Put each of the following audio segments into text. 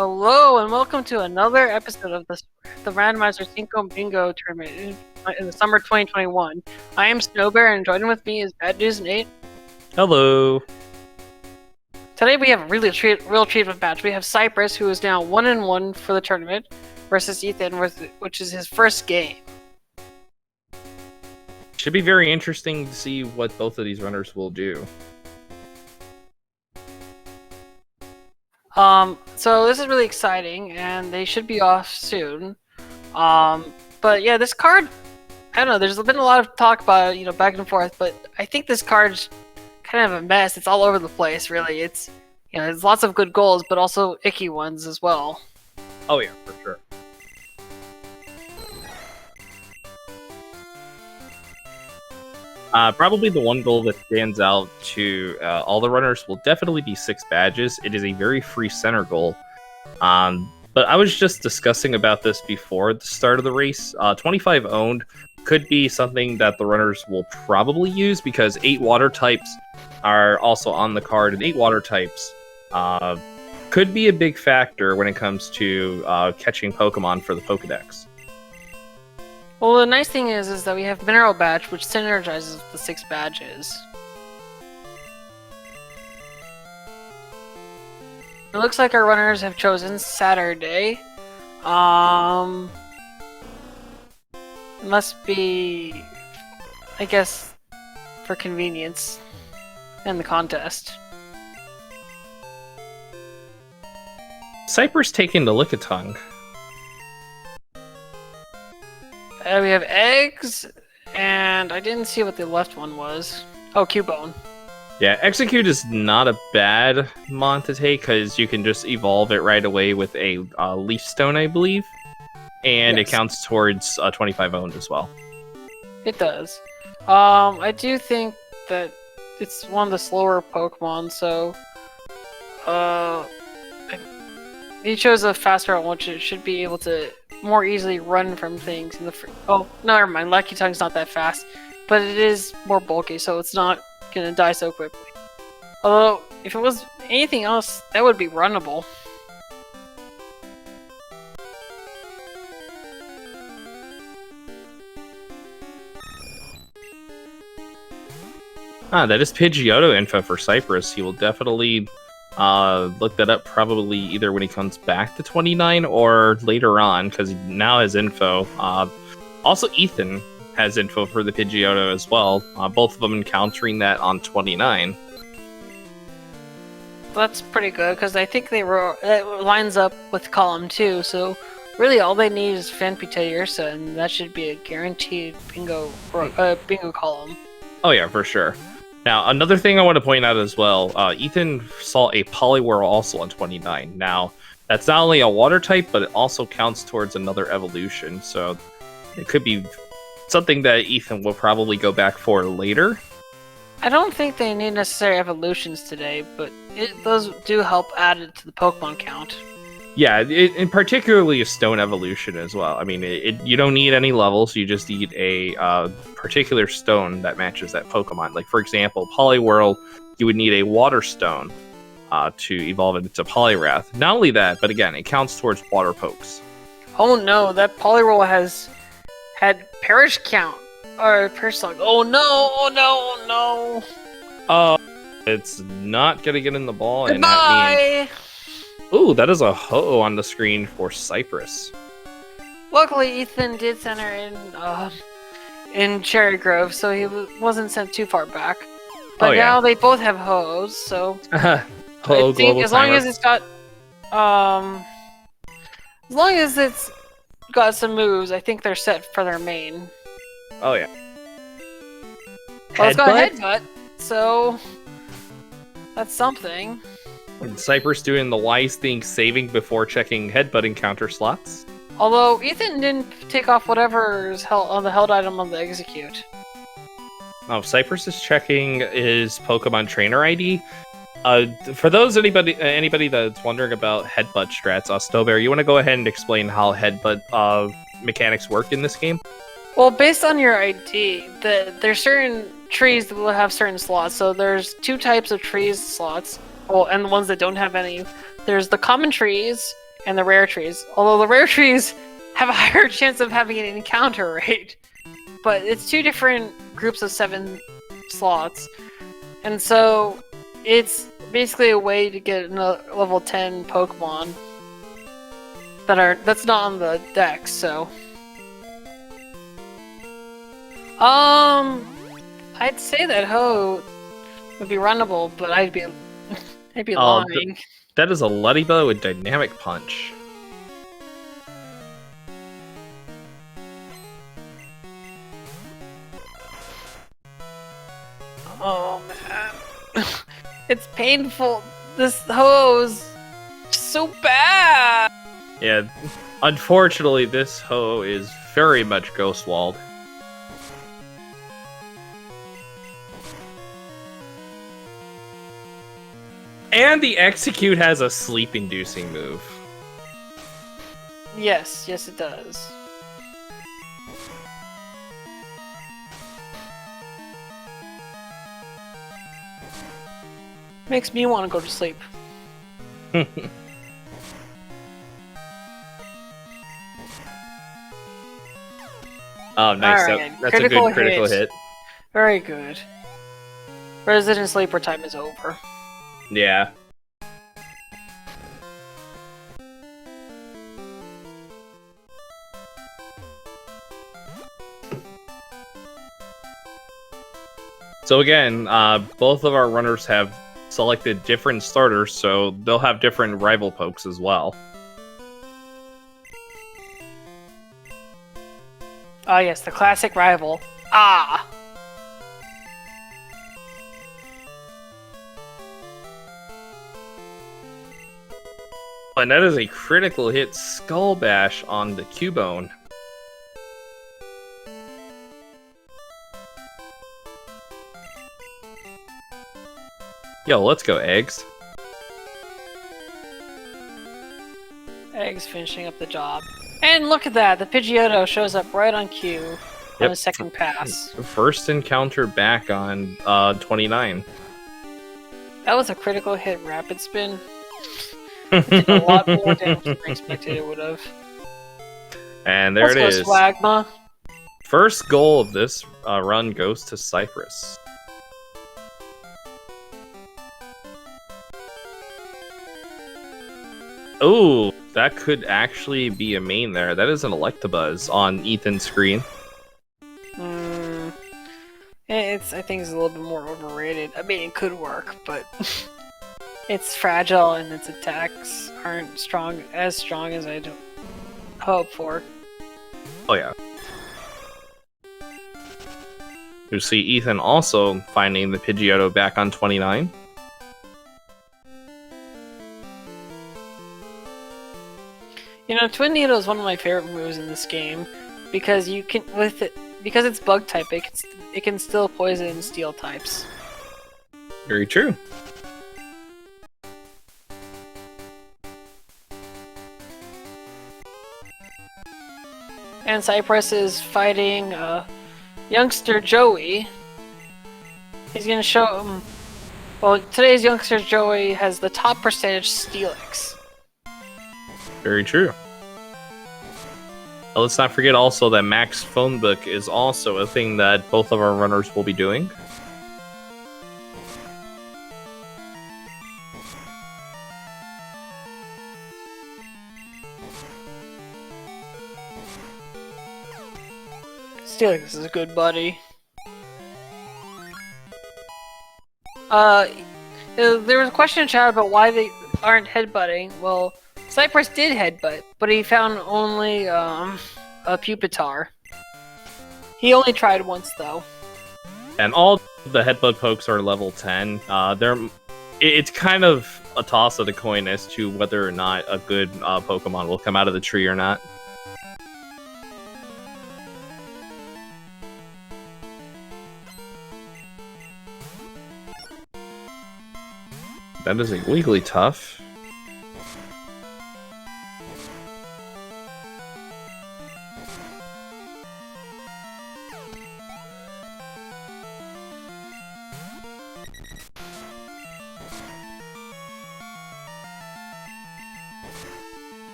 Hello and welcome to another episode of the Randomizer Cinco Bingo tournament in the summer 2021. I am Snowbear and joining with me is Bad News and 8. Hello. Today we have a real treat of a match. We have Cypress, who is now 1-1 for the tournament, versus Ethan, which is his first game. Should be very interesting to see what both of these runners will do. So this is really exciting, and they should be off soon. But yeah, this card, I don't know, there's been a lot of talk about it, back and forth, but I think this card's kind of a mess. It's all over the place, really. It's, there's lots of good goals, but also icky ones as well. Oh yeah, for sure. Probably the one goal that stands out to all the runners will definitely be 6 badges. It is a very free center goal. But I was just discussing about this before the start of the race. 25 owned could be something that the runners will probably use because 8 water types are also on the card, and 8 water types could be a big factor when it comes to catching Pokemon for the Pokedex. Well, the nice thing is that we have Mineral Badge, which synergizes the 6 badges. It looks like our runners have chosen Saturday. Must be, I guess, for convenience in the contest. Cypress taking the Lickitung. We have eggs, and I didn't see what the left one was. Oh, Cubone. Yeah, Execute is not a bad mon to take because you can just evolve it right away with a Leaf Stone, I believe. And Yes. It counts towards 25 owned as well. It does. I do think that it's one of the slower Pokemon, so he chose a faster one, which it should be able to more easily run from things in the oh, no, never mind. Lucky Tongue's not that fast, but it is more bulky, so it's not gonna die so quickly. Although, if it was anything else, that would be runnable. That is Pidgeotto info for Cypress. He will definitely look that up probably either when he comes back to 29 or later on, because he now has info. Also, Ethan has info for the Pidgeotto as well. Both of them encountering that on 29. That's pretty good, because I think it lines up with column 2, so really all they need is Fanpita Ursa, and that should be a guaranteed bingo column. Oh yeah, for sure. Now, another thing I want to point out as well, Ethan saw a Poliwhirl also on 29. Now, that's not only a water type, but it also counts towards another evolution, so it could be something that Ethan will probably go back for later. I don't think they need necessary evolutions today, but those do help add it to the Pokemon count. Yeah, and particularly a stone evolution as well. I mean, you don't need any levels, you just need a particular stone that matches that Pokemon. Like, for example, Poliwhirl, you would need a water stone to evolve it into Poliwrath. Not only that, but again, it counts towards water pokes. Oh no, that Poliwhirl has had Perish count, or Perish Slug. Oh no, oh no, oh no! It's not gonna get in the ball, Goodbye! and that means... Ooh, that is a Ho-Oh on the screen for Cypress. Luckily, Ethan did center in Cherry Grove, so he wasn't sent too far back. But now they both have Ho-Ohs, so Ho-Oh global as long timer. as it's got as long as it's got some moves, I think they're set for their main. Oh yeah. Well, it's got a Headbutt, so that's something. And Cypress doing the wise thing, saving before checking headbutt encounter slots. Although Ethan didn't take off whatever is held on the held item on the execute. Oh, Cypress is checking his Pokemon Trainer ID. For those anybody that's wondering about headbutt strats, Snowbear, you want to go ahead and explain how headbutt mechanics work in this game? Well, based on your ID, there's certain trees that will have certain slots. So there's 2 types of trees slots. Well, and the ones that don't have any. There's the common trees and the rare trees. Although the rare trees have a higher chance of having an encounter rate. But it's 2 different groups of 7 slots. And so it's basically a way to get a level 10 Pokemon that's not on the deck, so. I'd say that Ho would be runnable, but I'd be lying. That is a Luddybell with Dynamic Punch. Oh man, it's painful. This Ho's so bad. Yeah, unfortunately, this Ho is very much Ghostwalled. And the Execute has a sleep-inducing move. Yes, it does. Makes me want to go to sleep. Oh, nice. Right. That's a good critical hit. Very good. Resident Sleeper time is over. Yeah. So again, both of our runners have selected different starters, so they'll have different rival pokes as well. Oh yes, the classic rival. Ah! And that is a critical hit Skull Bash on the Cubone. Yo, let's go, Eggs. Eggs finishing up the job. And look at that, the Pidgeotto shows up right on cue on the second pass. First encounter back on 29. That was a critical hit rapid spin. It did a lot more damage than I expected it would have. And there it is. Swagma. First goal of this run goes to Cypress. Oh, that could actually be a main there. That is an Electabuzz on Ethan's screen. I think it's a little bit more overrated. I mean, it could work, but it's fragile and its attacks aren't as strong as I'd hope for. Oh yeah. You see Ethan also finding the Pidgeotto back on 29. You know, Twin Needle is one of my favorite moves in this game because you can because it's bug type. It can still poison steel types. Very true. And Cypress is fighting youngster Joey. He's gonna show him. Well, today's youngster Joey has the top percentage Steelix. Very true. Let's not forget also that Max Phone Book is also a thing that both of our runners will be doing. Steelix is a good buddy. There was a question in chat about why they aren't headbutting. Well, Cypress did headbutt, but he found only a Pupitar. He only tried once though. And all the headbutt pokes are level 10. It's kind of a toss of the coin as to whether or not a good Pokemon will come out of the tree or not. That is a Wiggly Tough.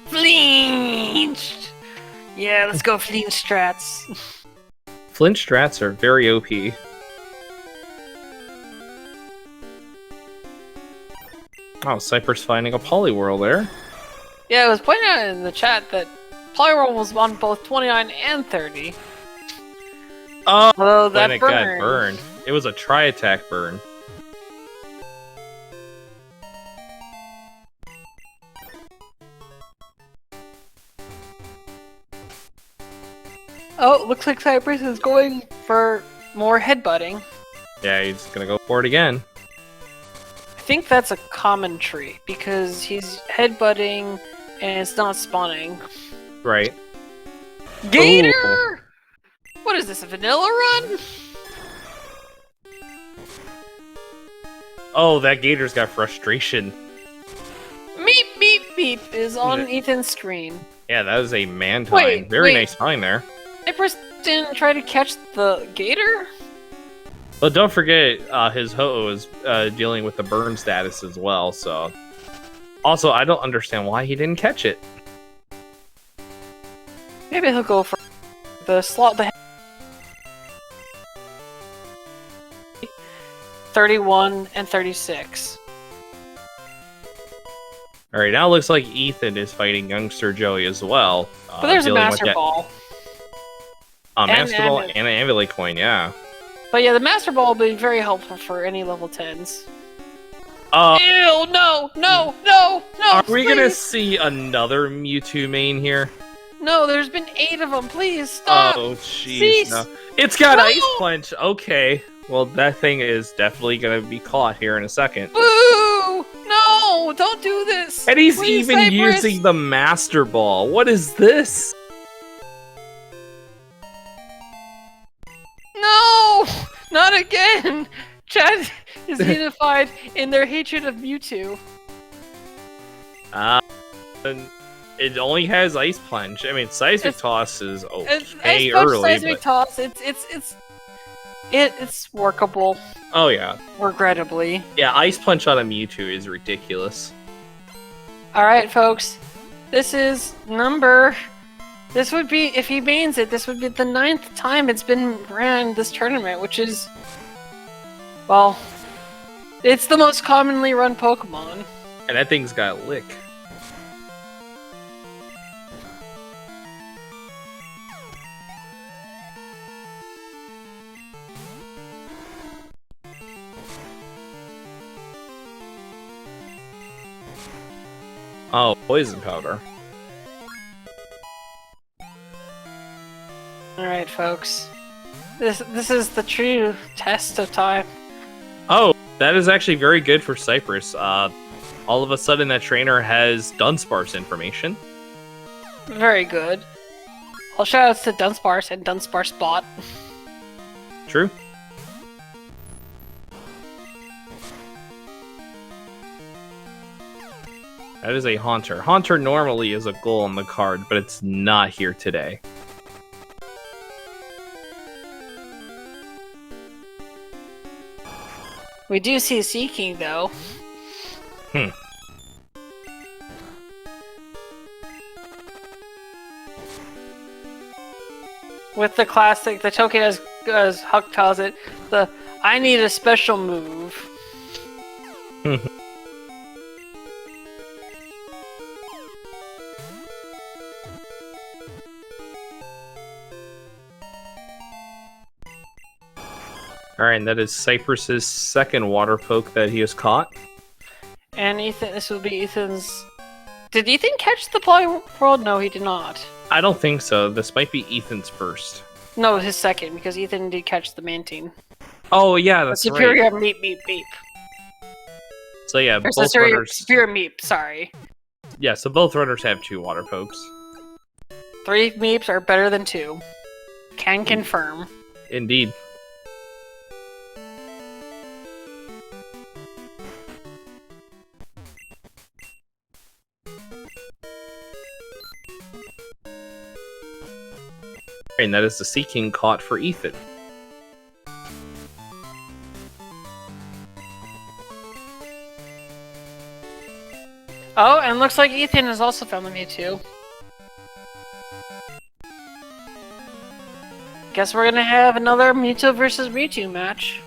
Flinched! Yeah, let's go flinch strats. Flinch strats are very OP. Oh, Cypress finding a Poliwhirl there. Yeah, it was pointed out in the chat that Poliwhirl was on both 29 and 30. Oh, Although when that it got burned. It was a tri-attack burn. Oh, looks like Cypress is going for more headbutting. Yeah, he's gonna go for it again. I think that's a common tree because he's headbutting and it's not spawning. Right. Gator! Ooh. What is this, a vanilla run? Oh, that Gator's got frustration. Meep, meep, meep is on Ethan's screen. Yeah, that was a man-time. Wait, Very nice time there. Cypress didn't try to catch the gator? But don't forget, his Ho-Oh is dealing with the burn status as well, so... Also, I don't understand why he didn't catch it. Maybe he'll go for the slot. The 31 and 36. Alright, now it looks like Ethan is fighting Youngster Joey as well. But there's a dealing with Master that- Ball. Master Ball and- and an Ambulate Coin, yeah. But yeah, the Master Ball will be very helpful for any level 10s. Are Ew, no, we gonna please. see another Mewtwo main here? No, there's been 8 of them, please, stop! Oh, Cease. jeez, no. It's got No. Ice Punch, okay. Well, that thing is definitely gonna be caught here in a second. Boo! No, don't do this! And he's Please, even Cypress. using the Master Ball. What is this? No! Not again! Chad is unified in their hatred of Mewtwo. And it only has Ice Punch. I mean, Seismic It's- Toss is It's okay punch, early, seismic but... toss. It's workable, Oh, yeah. regrettably. Yeah, Ice Punch on a Mewtwo is ridiculous. Alright, folks. This is number... This would be, if he mains it, this would be the 9th time it's been ran this tournament, which is... Well... It's the most commonly run Pokemon. And that thing's got a lick. Oh, poison powder. Alright, folks. This is the true test of time. Oh, that is actually very good for Cypress. All of a sudden, that trainer has Dunsparce information. Very good. Well, shoutouts to Dunsparce and Dunsparce Bot. True. That is a Haunter. Haunter normally is a goal on the card, but it's not here today. We do see Seeking, though. With the classic, the token as Huck calls it, the I need a special move. Alright, and that is Cypress's second water poke that he has caught. And Ethan, this will be Ethan's... Did Ethan catch the Poliwhirl? No, he did not. I don't think so. This might be Ethan's first. No, his second, because Ethan did catch the Mantine. Oh, yeah, that's Superior right. Meep Meep Meep. So yeah, Or both Superior, runners. Superior Meep, sorry. Yeah, so both runners have 2 water pokes. 3 Meeps are better than 2. Can confirm. Indeed. And that is the Seeking caught for Ethan. Oh, and looks like Ethan has also found the Mewtwo. Guess we're gonna have another Mewtwo versus Mewtwo match.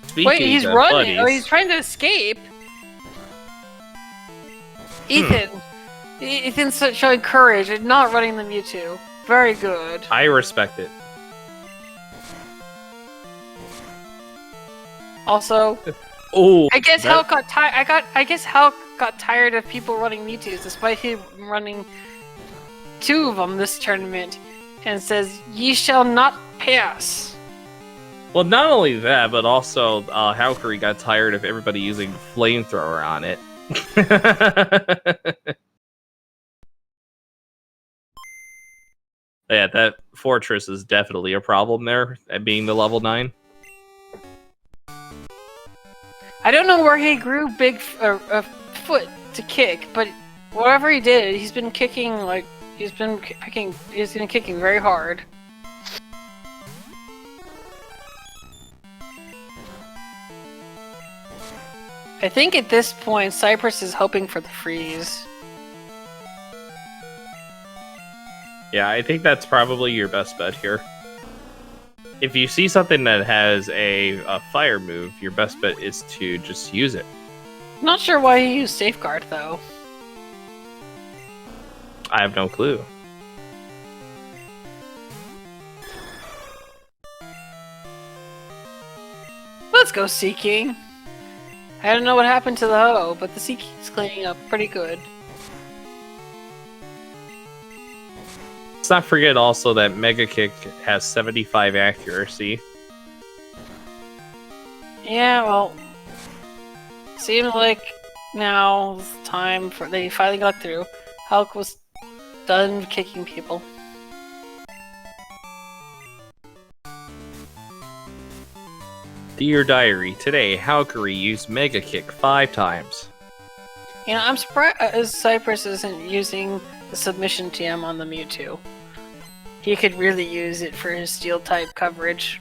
Speaking Wait, he's of running. buddies, Oh, he's trying to escape. Ethan. Ethan's showing courage and not running the Mewtwo. Very good. I respect it. Also, Oh, I guess Hulk got tired. I guess Hulk got tired of people running Mewtwo's, despite him running 2 of them this tournament, and says, "Ye shall not pass." well, not only that, but also Valkyrie got tired of everybody using flamethrower on it. Yeah, that fortress is definitely a problem there, at being the level 9. I don't know where he grew a foot to kick, but whatever he did, he's been kicking like he's been kicking very hard. I think at this point, Cypress is hoping for the freeze. Yeah, I think that's probably your best bet here. If you see something that has a fire move, your best bet is to just use it. Not sure why he used Safeguard, though. I have no clue. Let's go Seeking. I don't know what happened to the Ho, but the Seeking's cleaning up pretty good. Let's not forget also that Mega Kick has 75 accuracy. Yeah, well, seems like now is the time for they finally got through. Hulk was done kicking people. Dear Diary, today Valkyrie used Mega Kick 5 times. You know, I'm surprised Cypress isn't using the submission TM on the Mewtwo. He could really use it for his steel type coverage.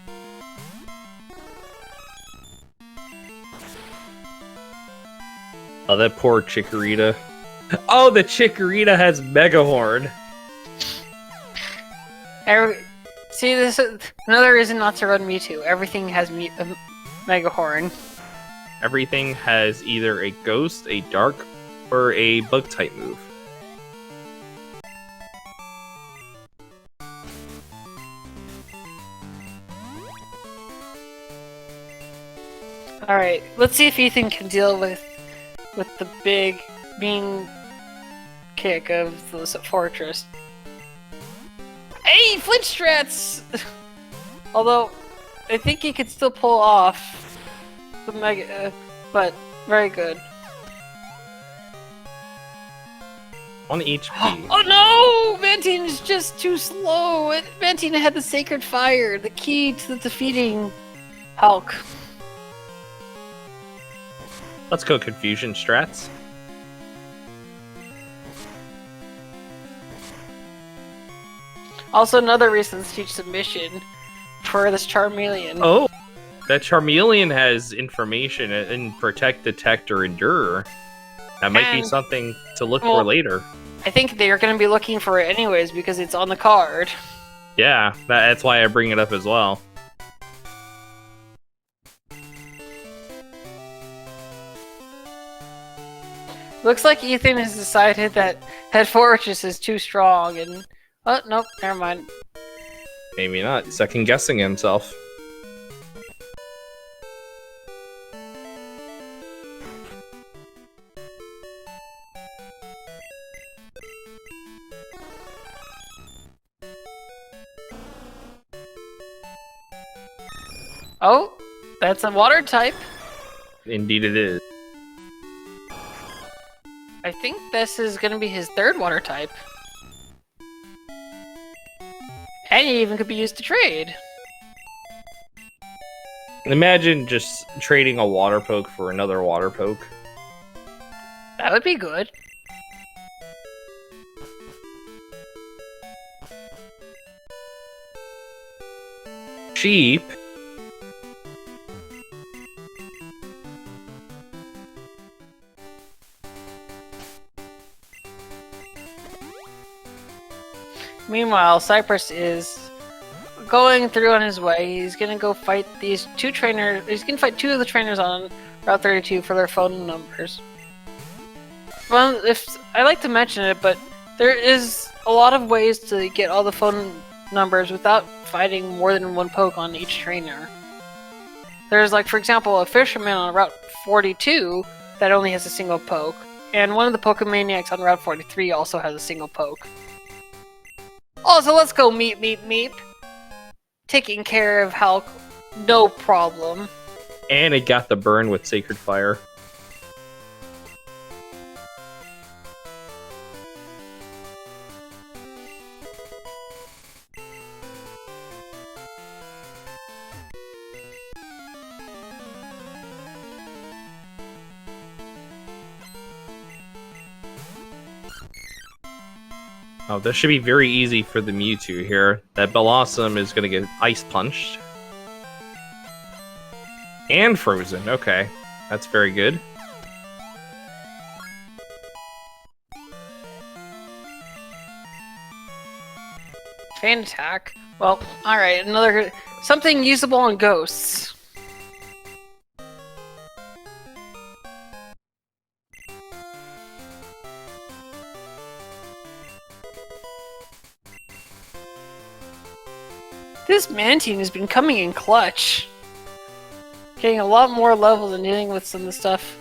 Oh, that poor Chikorita. Oh, the Chikorita has Mega Horn. See, this is another reason not to run Mewtwo. Everything has Mega Horn. Everything has either a Ghost, a Dark, or a Bug type move. Alright, let's see if Ethan can deal with the big, mean kick of the fortress. Hey, flinch strats! Although, I think he could still pull off the Mega, but very good. 1 HP. Oh no! Mantine is just too slow! Mantine had the Sacred Fire, the key to defeating Hulk. Let's go Confusion strats. Also, another reason to teach submission for this Charmeleon. Oh, that Charmeleon has information in Protect, Detect, or Endure. That might be something to look for later. I think they are going to be looking for it anyways because it's on the card. Yeah, that's why I bring it up as well. Looks like Ethan has decided that Head Fortress is too strong and... Oh, nope, never mind. Maybe not. Second guessing himself. Oh, that's a water type. Indeed it is. I think this is going to be his 3rd water type. And he even could be used to trade. Imagine just trading a Water Poke for another Water Poke. That would be good. Cheap. Meanwhile, Cypress is going through on his way. He's gonna go fight these two trainers. He's gonna fight two of the trainers on Route 32 for their phone numbers. Well, if I like to mention it, but there is a lot of ways to get all the phone numbers without fighting more than one poke on each trainer. There's, like, for example, a fisherman on Route 42 that only has a single poke, and one of the Pokemaniacs on Route 43 also has a single poke. Also, let's go Meep. Taking care of Hulk, no problem. And it got the burn with Sacred Fire. Oh, this should be very easy for the Mewtwo here. That Bellossom is going to get Ice Punched. And Frozen, okay. That's very good. Fan attack. Well, alright, another... something usable on ghosts. This Mantine has been coming in clutch. Getting a lot more levels and dealing with some of the stuff.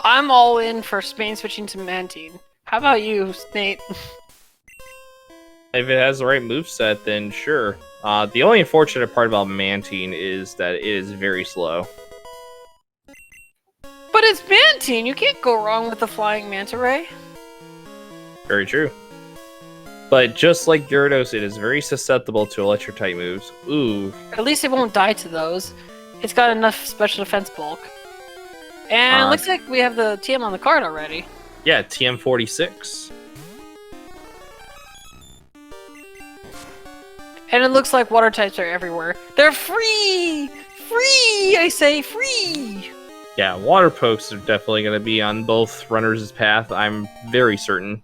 I'm all in for Spain switching to Mantine. How about you, Nate? If it has the right moveset, then sure. The only unfortunate part about Mantine is that it is very slow. But it's Mantine! You can't go wrong with the Flying Manta Ray. Very true. But just like Gyarados, it is very susceptible to electric-type moves. Ooh. At least it won't die to those. It's got enough special defense bulk. And it looks like we have the TM on the card already. Yeah, TM46. And it looks like water types are everywhere. They're free! Free! I say free! Yeah, water pokes are definitely going to be on both runners' path, I'm very certain.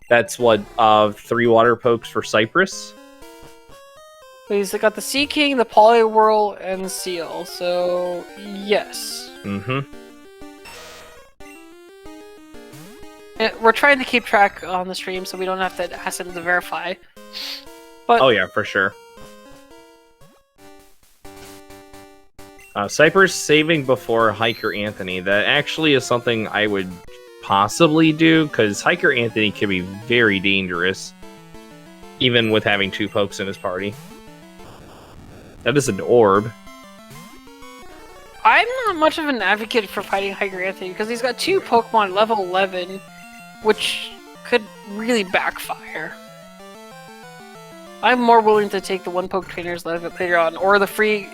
That's what, 3 water pokes for Cypress? He's got the Sea King, the Poliwhirl, and the Seal, so yes. Mm-hmm. We're trying to keep track on the stream so we don't have to ask him to verify. But Oh yeah, for sure. Cypress saving before Hiker Anthony. That actually is something I would possibly do, because Hiker Anthony can be very dangerous, even with having 2 pokes in his party. That is an orb. I'm not much of an advocate for fighting Hiker Anthony because he's got 2 Pokemon level 11, which could really backfire. I'm more willing to take the 1 poke trainers later on, or the free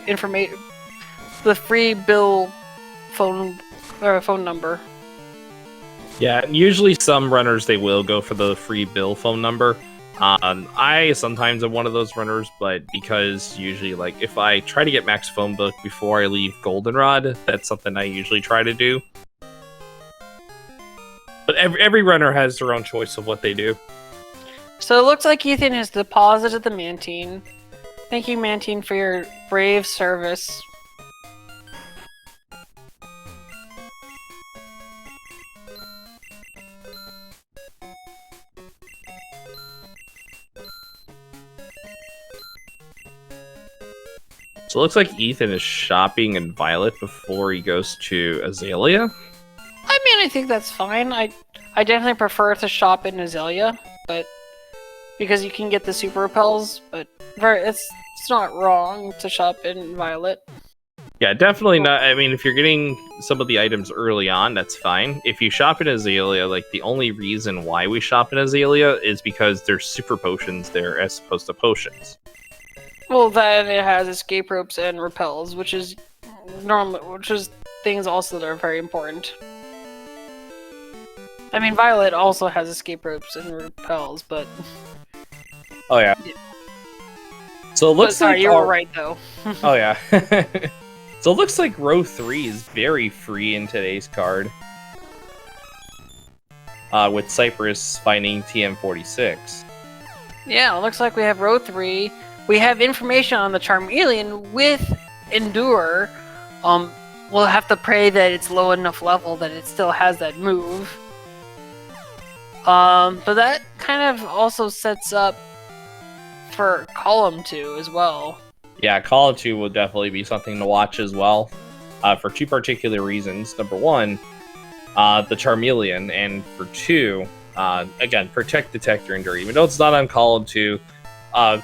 bill phone number. Yeah, usually some runners, they will go for the free bill phone number. I sometimes am one of those runners, but because usually, like, if I try to get max phone book before I leave Goldenrod, that's something I usually try to do. But every runner has their own choice of what they do. So it looks like Ethan has deposited the Mantine. Thank you, Mantine, for your brave service. So it looks like Ethan is shopping in Violet before he goes to Azalea. I mean, I think that's fine. I definitely prefer to shop in Azalea, but because you can get the super repels, but it's not wrong to shop in Violet. Yeah, definitely not. I mean, if you're getting some of the items early on, that's fine. If you shop in Azalea, like, the only reason why we shop in Azalea is because there's super potions there as opposed to potions. Well, then it has escape ropes and repels, which is things also that are very important. I mean, Violet also has escape ropes and repels, but... Oh, yeah. So it looks like... you were right, though. Oh, yeah. So it looks like row 3 is very free in today's card. with Cypress finding TM46. Yeah, it looks like we have row 3. We have information on the Charmeleon with Endure. We'll have to pray that it's low enough level that it still has that move. But that kind of also sets up for column 2 as well. Yeah, Call of 2 will definitely be something to watch as well, for 2 particular reasons. Number 1, the Charmeleon, and for 2, again, Protect, Detect, or Endure. Even though it's not on column 2,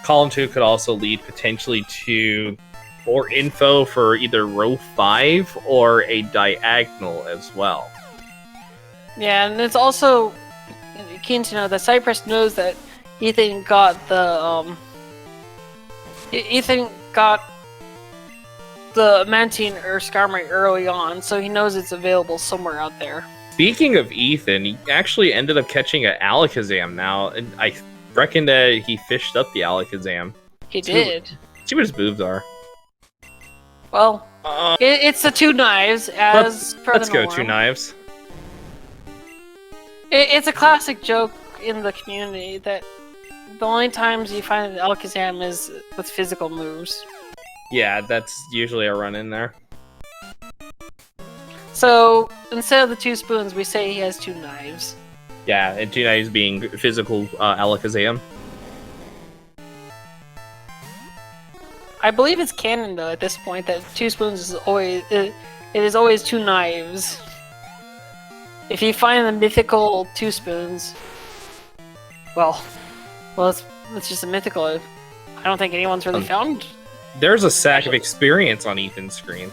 column 2 could also lead potentially to more info for either row 5 or a diagonal as well. Yeah, and it's also keen to know that Cypress knows that Ethan got the Mantine or Skarmory early on, so he knows it's available somewhere out there. Speaking of Ethan, he actually ended up catching an Alakazam now, and I reckon that he fished up the Alakazam. He did. See what his moves are. Well, it's the 2 knives, as per Let's the go, norm. 2 knives. It's a classic joke in the community that the only times you find an Alakazam is with physical moves. Yeah, that's usually a run in there. So, instead of the 2 spoons, we say he has 2 knives. Yeah, and 2 knives being physical Alakazam. I believe it's canon though at this point that 2 spoons is always it is always 2 knives. If you find the mythical 2 spoons, well, it's just a mythical. I don't think anyone's really found. There's a sack of experience on Ethan's screen.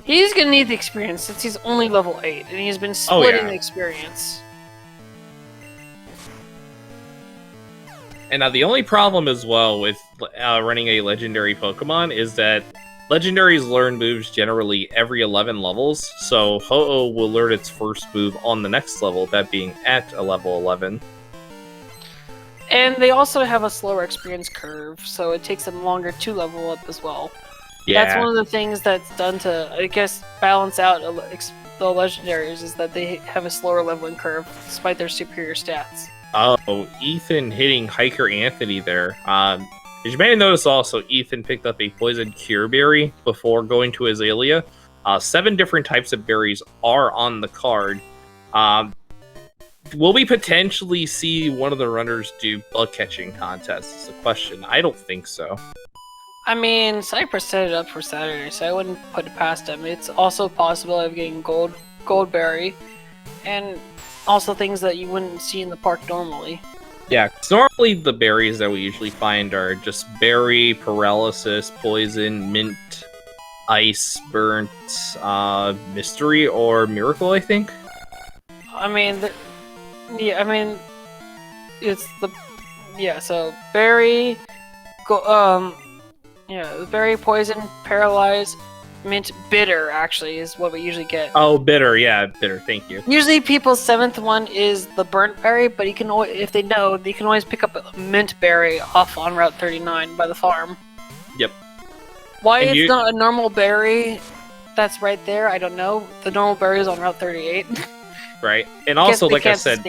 He's gonna need the experience since he's only level 8 and he's been splitting the experience. And now the only problem as well with running a legendary Pokemon is that legendaries learn moves generally every 11 levels, so Ho-Oh will learn its first move on the next level, that being at a level 11. And they also have a slower experience curve, so it takes them longer to level up as well. Yeah. That's one of the things that's done to, I guess, balance out the legendaries, is that they have a slower leveling curve despite their superior stats. Oh, Ethan hitting Hiker Anthony there. As you may have noticed also, Ethan picked up a Poison Cure Berry before going to Azalea. 7 different types of berries are on the card. Will we potentially see one of the runners do bug catching contests? Is the question. I don't think so. I mean, Cypress set it up for Saturday, so I wouldn't put it past him. It's also possible of getting gold berry, and also things that you wouldn't see in the park normally. Yeah, 'cause normally the berries that we usually find are just berry, paralysis, poison, mint, ice, burnt, mystery, or miracle, I think. I mean, it's the so berry, berry, poison, paralyze, mint, bitter. Actually, is what we usually get. Oh, bitter, yeah, bitter. Thank you. Usually, people's 7th one is the burnt berry, but you can if they know, you can always pick up a mint berry off on Route 39 by the farm. Yep. Why it's not a normal berry that's right there, I don't know. The normal berry is on Route 38. Right, and also, like I said,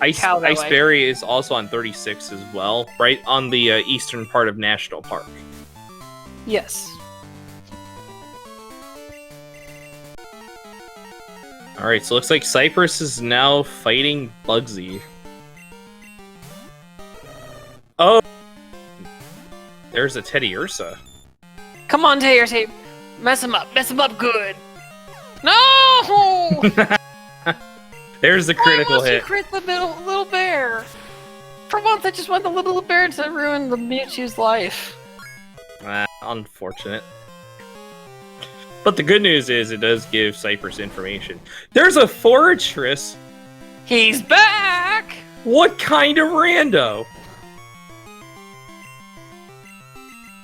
Ice Berry is also on 36 as well, right on the eastern part of National Park. Yes. Alright, so looks like Cypress is now fighting Bugsy. Oh! There's a Teddy Ursa. Come on, Tater. Mess him up good. No! There's the critical hit. Why must you crit the little bear? For once, I just want the little bear to ruin the Mewtwo's life. Unfortunate. But the good news is it does give Cypress information. There's a Fortress! He's back! What kind of rando?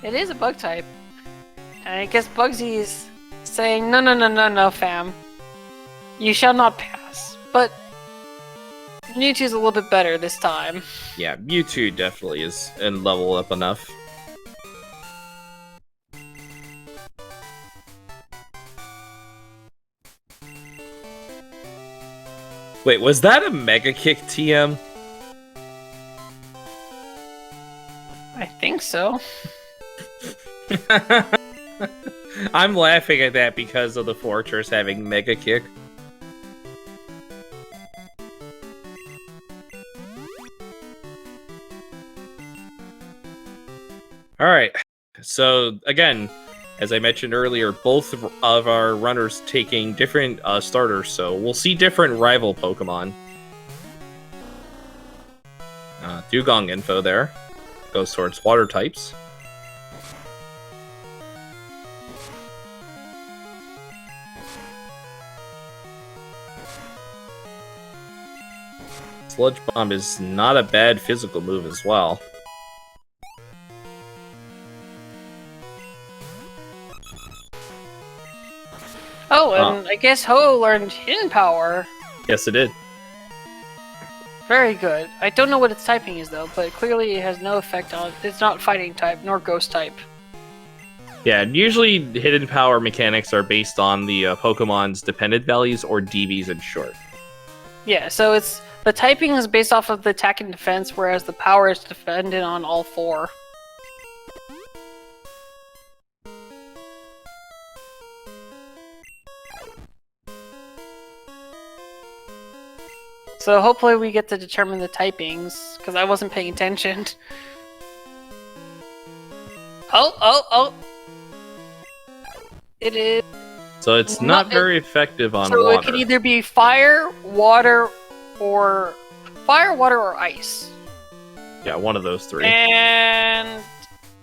It is a bug type. And I guess Bugsy's saying, no, fam. You shall not pass. But Mewtwo's a little bit better this time. Yeah, Mewtwo definitely is and level up enough. Wait, was that a Mega Kick TM? I think so. I'm laughing at that because of the Fortress having Mega Kick. Alright, so again, as I mentioned earlier, both of our runners taking different starters, so we'll see different rival Pokemon. Dugong info there. Goes towards water types. Sludge Bomb is not a bad physical move as well. Oh, and I guess Ho learned Hidden Power. Yes, it did. Very good. I don't know what its typing is though, but clearly it has no effect on it. It's not fighting type, nor ghost type. Yeah, usually hidden power mechanics are based on the Pokemon's dependent values, or DVs in short. Yeah, so it's the typing is based off of the attack and defense, whereas the power is dependent on all four. So hopefully we get to determine the typings, because I wasn't paying attention. Oh! It is... So it's not very effective on so water. So it can either be fire, water, or ice. Yeah, one of those three. And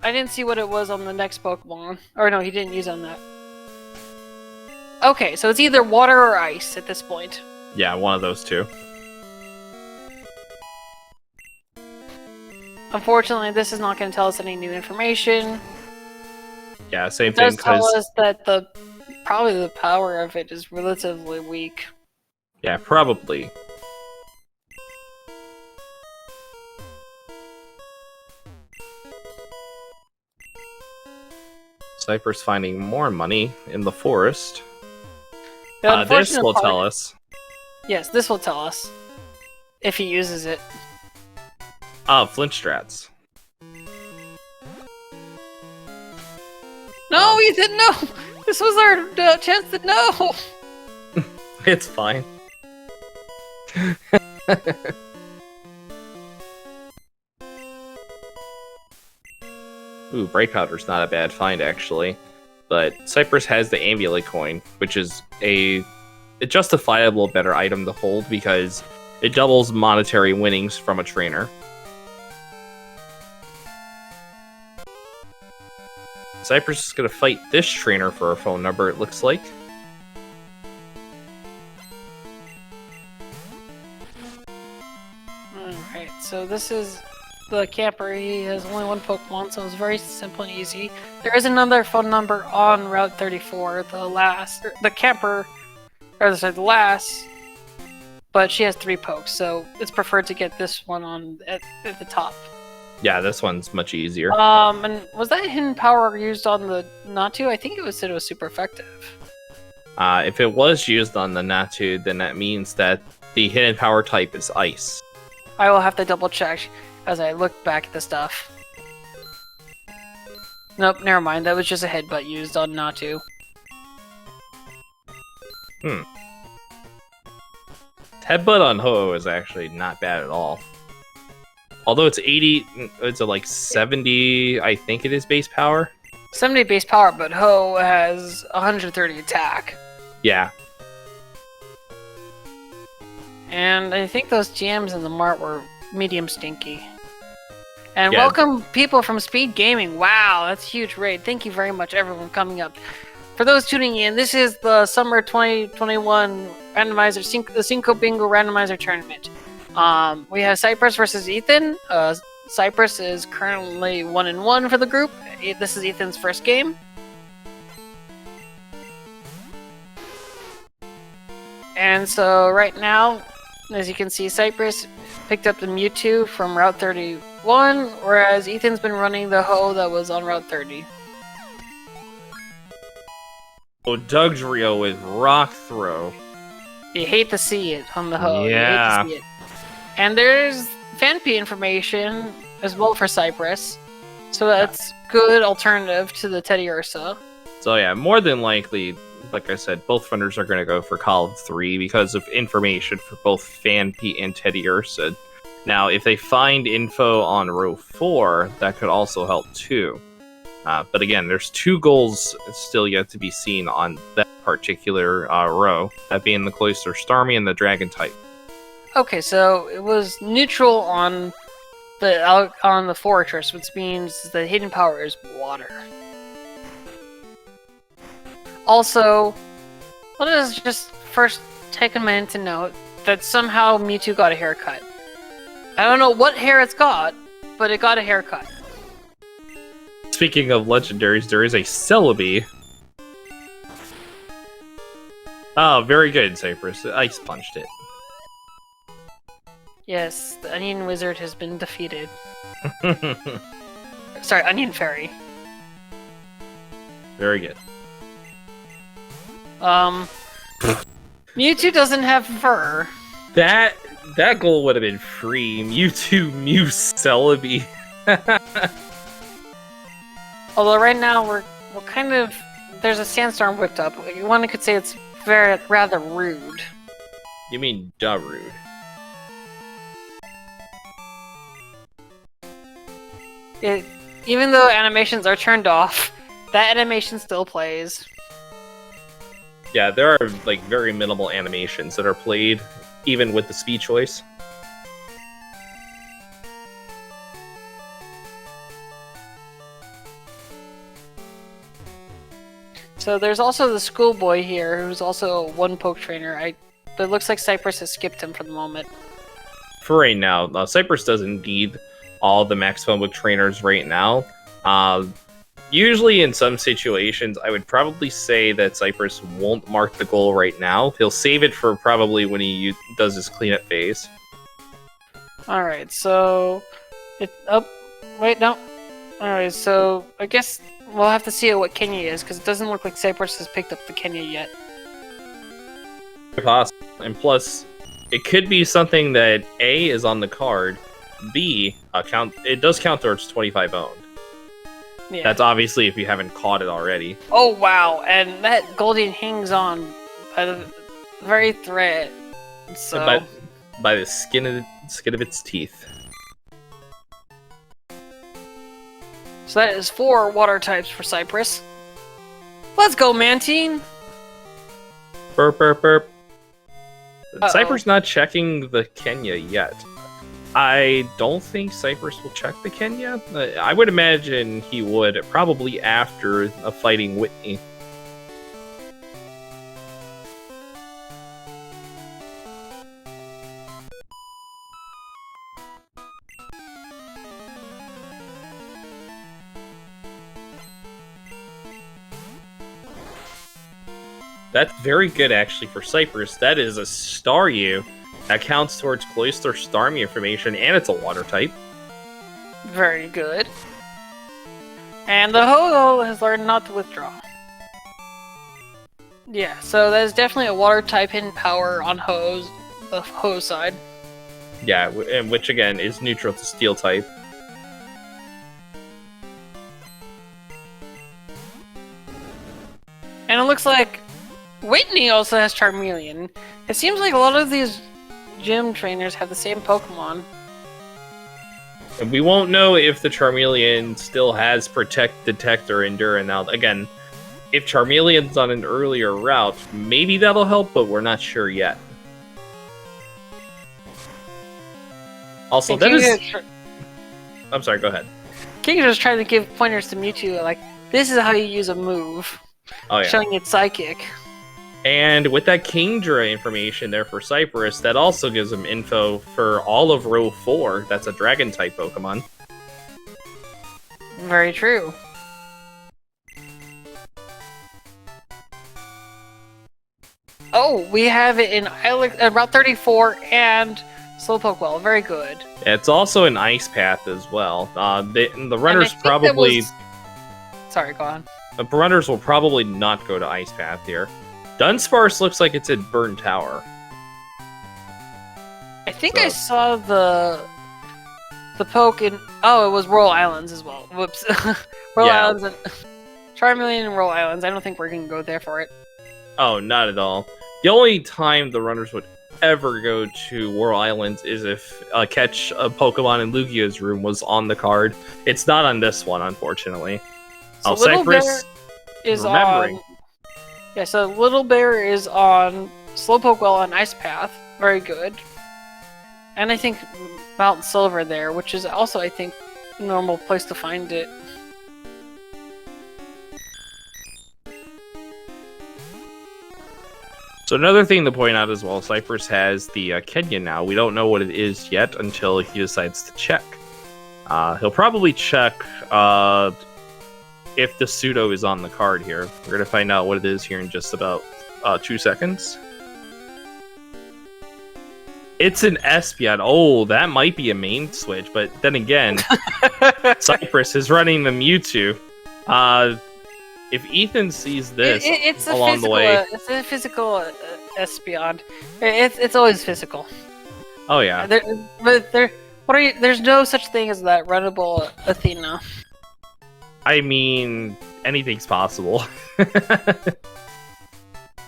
I didn't see what it was on the next Pokemon. Or no, he didn't use on that. Okay, so it's either water or ice at this point. Yeah, one of those two. Unfortunately, this is not going to tell us any new information. Yeah, same it thing. It does tell us that probably the power of it is relatively weak. Yeah, probably. Cypress finding more money in the forest. This will tell us. Yes, this will tell us. If he uses it. Flint strats. No, you didn't know! This was our chance to know! It's fine. Ooh, Bright Powder's not a bad find, actually. But Cypress has the Amulet Coin, which is a justifiable better item to hold because it doubles monetary winnings from a trainer. Cypress is going to fight this trainer for a phone number, it looks like. Alright, so this is the camper. He has only one Pokemon, so it's very simple and easy. There is another phone number on Route 34, the camper, or sorry, the last, but she has 3 pokes, so it's preferred to get this one on at the top. Yeah, this one's much easier. And was that hidden power used on the Natu? I think said it was super effective. If it was used on the Natu, then that means that the hidden power type is ice. I will have to double check as I look back at the stuff. Nope, never mind. That was just a headbutt used on Natu. Headbutt on Ho is actually not bad at all. Although it's 80, it's like 70, I think it is base power. 70 base power, but Ho has 130 attack. Yeah. And I think those GMs in the mart were medium stinky. And yeah. Welcome people from SpeedGaming. Wow, that's a huge raid. Thank you very much, everyone coming up. For those tuning in, this is the Summer 2021 Randomizer, the Cinco Bingo Randomizer Tournament. We have Cypress versus Ethan. Cypress is currently 1-1 for the group. This is Ethan's first game. And so right now, as you can see, Cypress picked up the Mewtwo from Route 31, whereas Ethan's been running the Ho that was on Route 30. Oh, Dugtrio with Rock Throw. You hate to see it on the hoe. Yeah. You hate to see it. And there's FanP information as well for Cypress. So that's good alternative to the Teddy Ursa. So yeah, more than likely, like I said, both runners are going to go for Column 3 because of information for both FanP and Teddy Ursa. Now, if they find info on row 4, that could also help too. But again, there's 2 goals still yet to be seen on that particular row, that being the Cloister Starmie and the Dragon type. Okay, so it was neutral on the Fortress, which means the hidden power is water. Also, let us just first take a minute to note that somehow Mewtwo got a haircut. I don't know what hair it's got, but it got a haircut. Speaking of legendaries, there is a Celebi. Oh, very good, Cypress. Ice punched it. Yes, the Onion Wizard has been defeated. Sorry, Onion Fairy. Very good. Mewtwo doesn't have fur. That goal would have been free. Mewtwo, Mew, Celebi. Although right now we're kind of, there's a sandstorm whipped up. One could say it's rather rude. You mean duh rude. Even though animations are turned off, that animation still plays. Yeah, there are like very minimal animations that are played, even with the speed choice. So there's also the schoolboy here, who's also a one-poke trainer. But it looks like Cypress has skipped him for the moment. For right now, Cypress doesn't need all the max Funbook trainers right now. Usually in some situations, I would probably say that Cypress won't mark the goal right now. He'll save it for probably when he does his cleanup phase. Alright, so... wait, no. Alright, so I guess we'll have to see what Kenya is, because it doesn't look like Cypress has picked up the Kenya yet. Possible. And plus, it could be something that A, is on the card, B, it does count towards 25 owned. Yeah. That's obviously if you haven't caught it already. Oh wow, and that Goldeen hangs on by the very thread. So by the skin of its teeth. So that is 4 water types for Cypress. Let's go, Mantine! Burp, burp, burp. Uh-oh. Cypress not checking the Kenya yet. I don't think Cypress will check the Kenya. I would imagine he would, probably after a fighting Whitney. That's very good, actually, for Cypress. That is a Staryu. That counts towards Cloister Starmie information, and it's a water type. Very good. And the Ho-Oh has learned not to withdraw. Yeah, so that is definitely a water type hidden power on the Ho side. Yeah, and which again is neutral to Steel type. And it looks like Whitney also has Charmeleon. It seems like a lot of these gym trainers have the same Pokemon. And we won't know if the Charmeleon still has Protect, Detect, or Endure. Now, again, if Charmeleon's on an earlier route, maybe that'll help, but we're not sure yet. Also, that is... I'm sorry, go ahead. King is just trying to give pointers to Mewtwo, like, this is how you use a move. Oh, yeah. Showing its Psychic. And with that Kingdra information there for Cypress, that also gives him info for all of row 4. That's a Dragon-type Pokemon. Very true. Oh, we have it in Route 34 and Slowpoke Well. Very good. It's also an Ice Path as well. The runners probably... Sorry, go on. The runners will probably not go to Ice Path here. Dunsparce looks like it's in Burn Tower. think So- I saw the poke in. Oh, it was Royal Islands as well. Whoops. Royal Yeah. Islands and Charmeleon and Royal Islands. I don't think we're gonna go there for it. Oh, not at all. The only time the runners would ever go to Whirl Islands is if catch a Pokemon in Lugia's room was on the card. It's not on this one, unfortunately. So Oh, Little Cypress Bear is remembering. on. Yeah, so Little Bear is on Slowpoke Well on Ice Path. Very good. And I think Mountain Silver there, which is also, I think, a normal place to find it. So another thing to point out as well, Cypress has the Kenyon now. We don't know what it is yet until he decides to check. He'll probably check if the pseudo is on the card here. We're going to find out what it is here in just about 2 seconds. It's an Espeon. Oh, that might be a main switch, but then again, Cypress is running the Mewtwo. If Ethan sees this it's a along physical, the way... it's a physical Espeon. It's always physical. Oh, yeah. There's no such thing as that runnable Athena. I mean, anything's possible.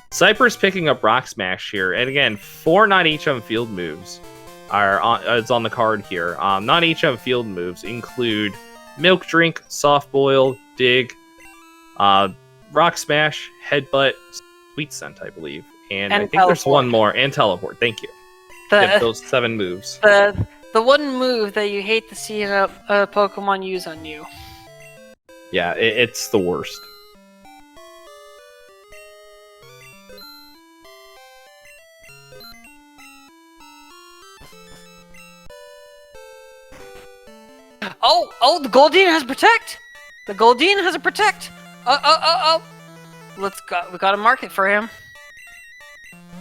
Cypress picking up Rock Smash here, and again, 4 non-HM field moves is on the card here. Non-HM field moves include Milk Drink, Soft Boil, Dig, Rock Smash, Headbutt, Sweet Scent, I believe, and I think there's one more, and Teleport. Thank you. Yep, those 7 moves. The one move that you hate to see a Pokemon use on you. Yeah, it's the worst. Oh, the Goldeen has Protect! The Goldeen has a Protect! Oh. We got a market for him.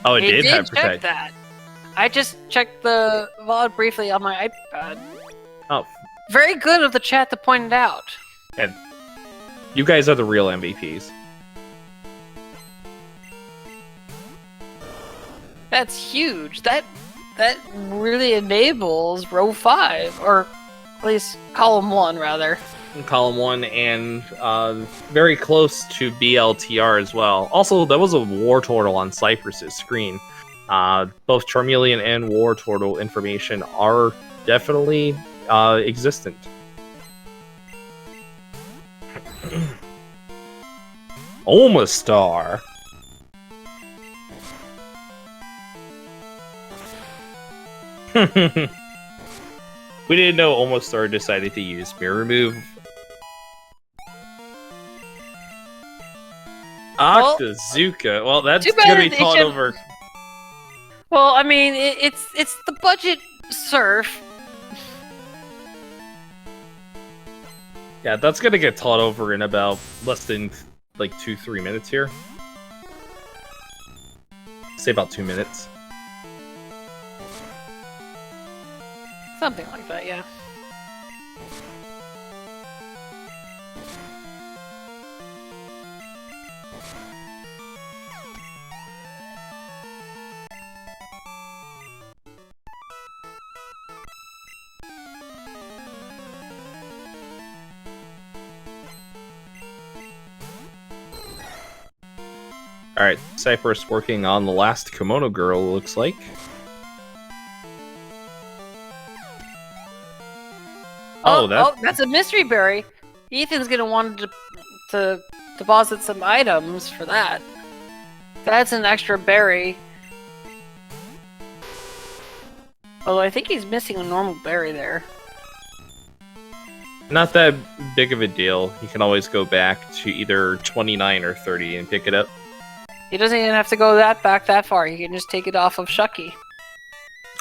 Oh, it He did have check Protect. that. I just checked the VOD briefly on my iPad. Oh, Very good of the chat to point it out. and you guys are the real MVPs. That's huge. That really enables row 5, or at least column 1, rather. In column 1 and very close to BLTR as well. Also, there was a War Turtle on Cypress's screen. Both Charmeleon and War Turtle information are definitely existent. Omastar. We didn't know Omastar decided to use Mirror Move. Octazooka. Well, that's too bad gonna be they taught should- over. Well, I mean, it's the budget surf. Yeah, that's gonna get taught over in about less than like 2-3 minutes here. Say about 2 minutes. Something like that, yeah. Alright, Cypress working on the last Kimono Girl, looks like. Oh, that's a mystery berry. Ethan's gonna want to deposit some items for that. That's an extra berry. Although I think he's missing a normal berry there. Not that big of a deal. You can always go back to either 29 or 30 and pick it up. He doesn't even have to go back that far. He can just take it off of Shucky.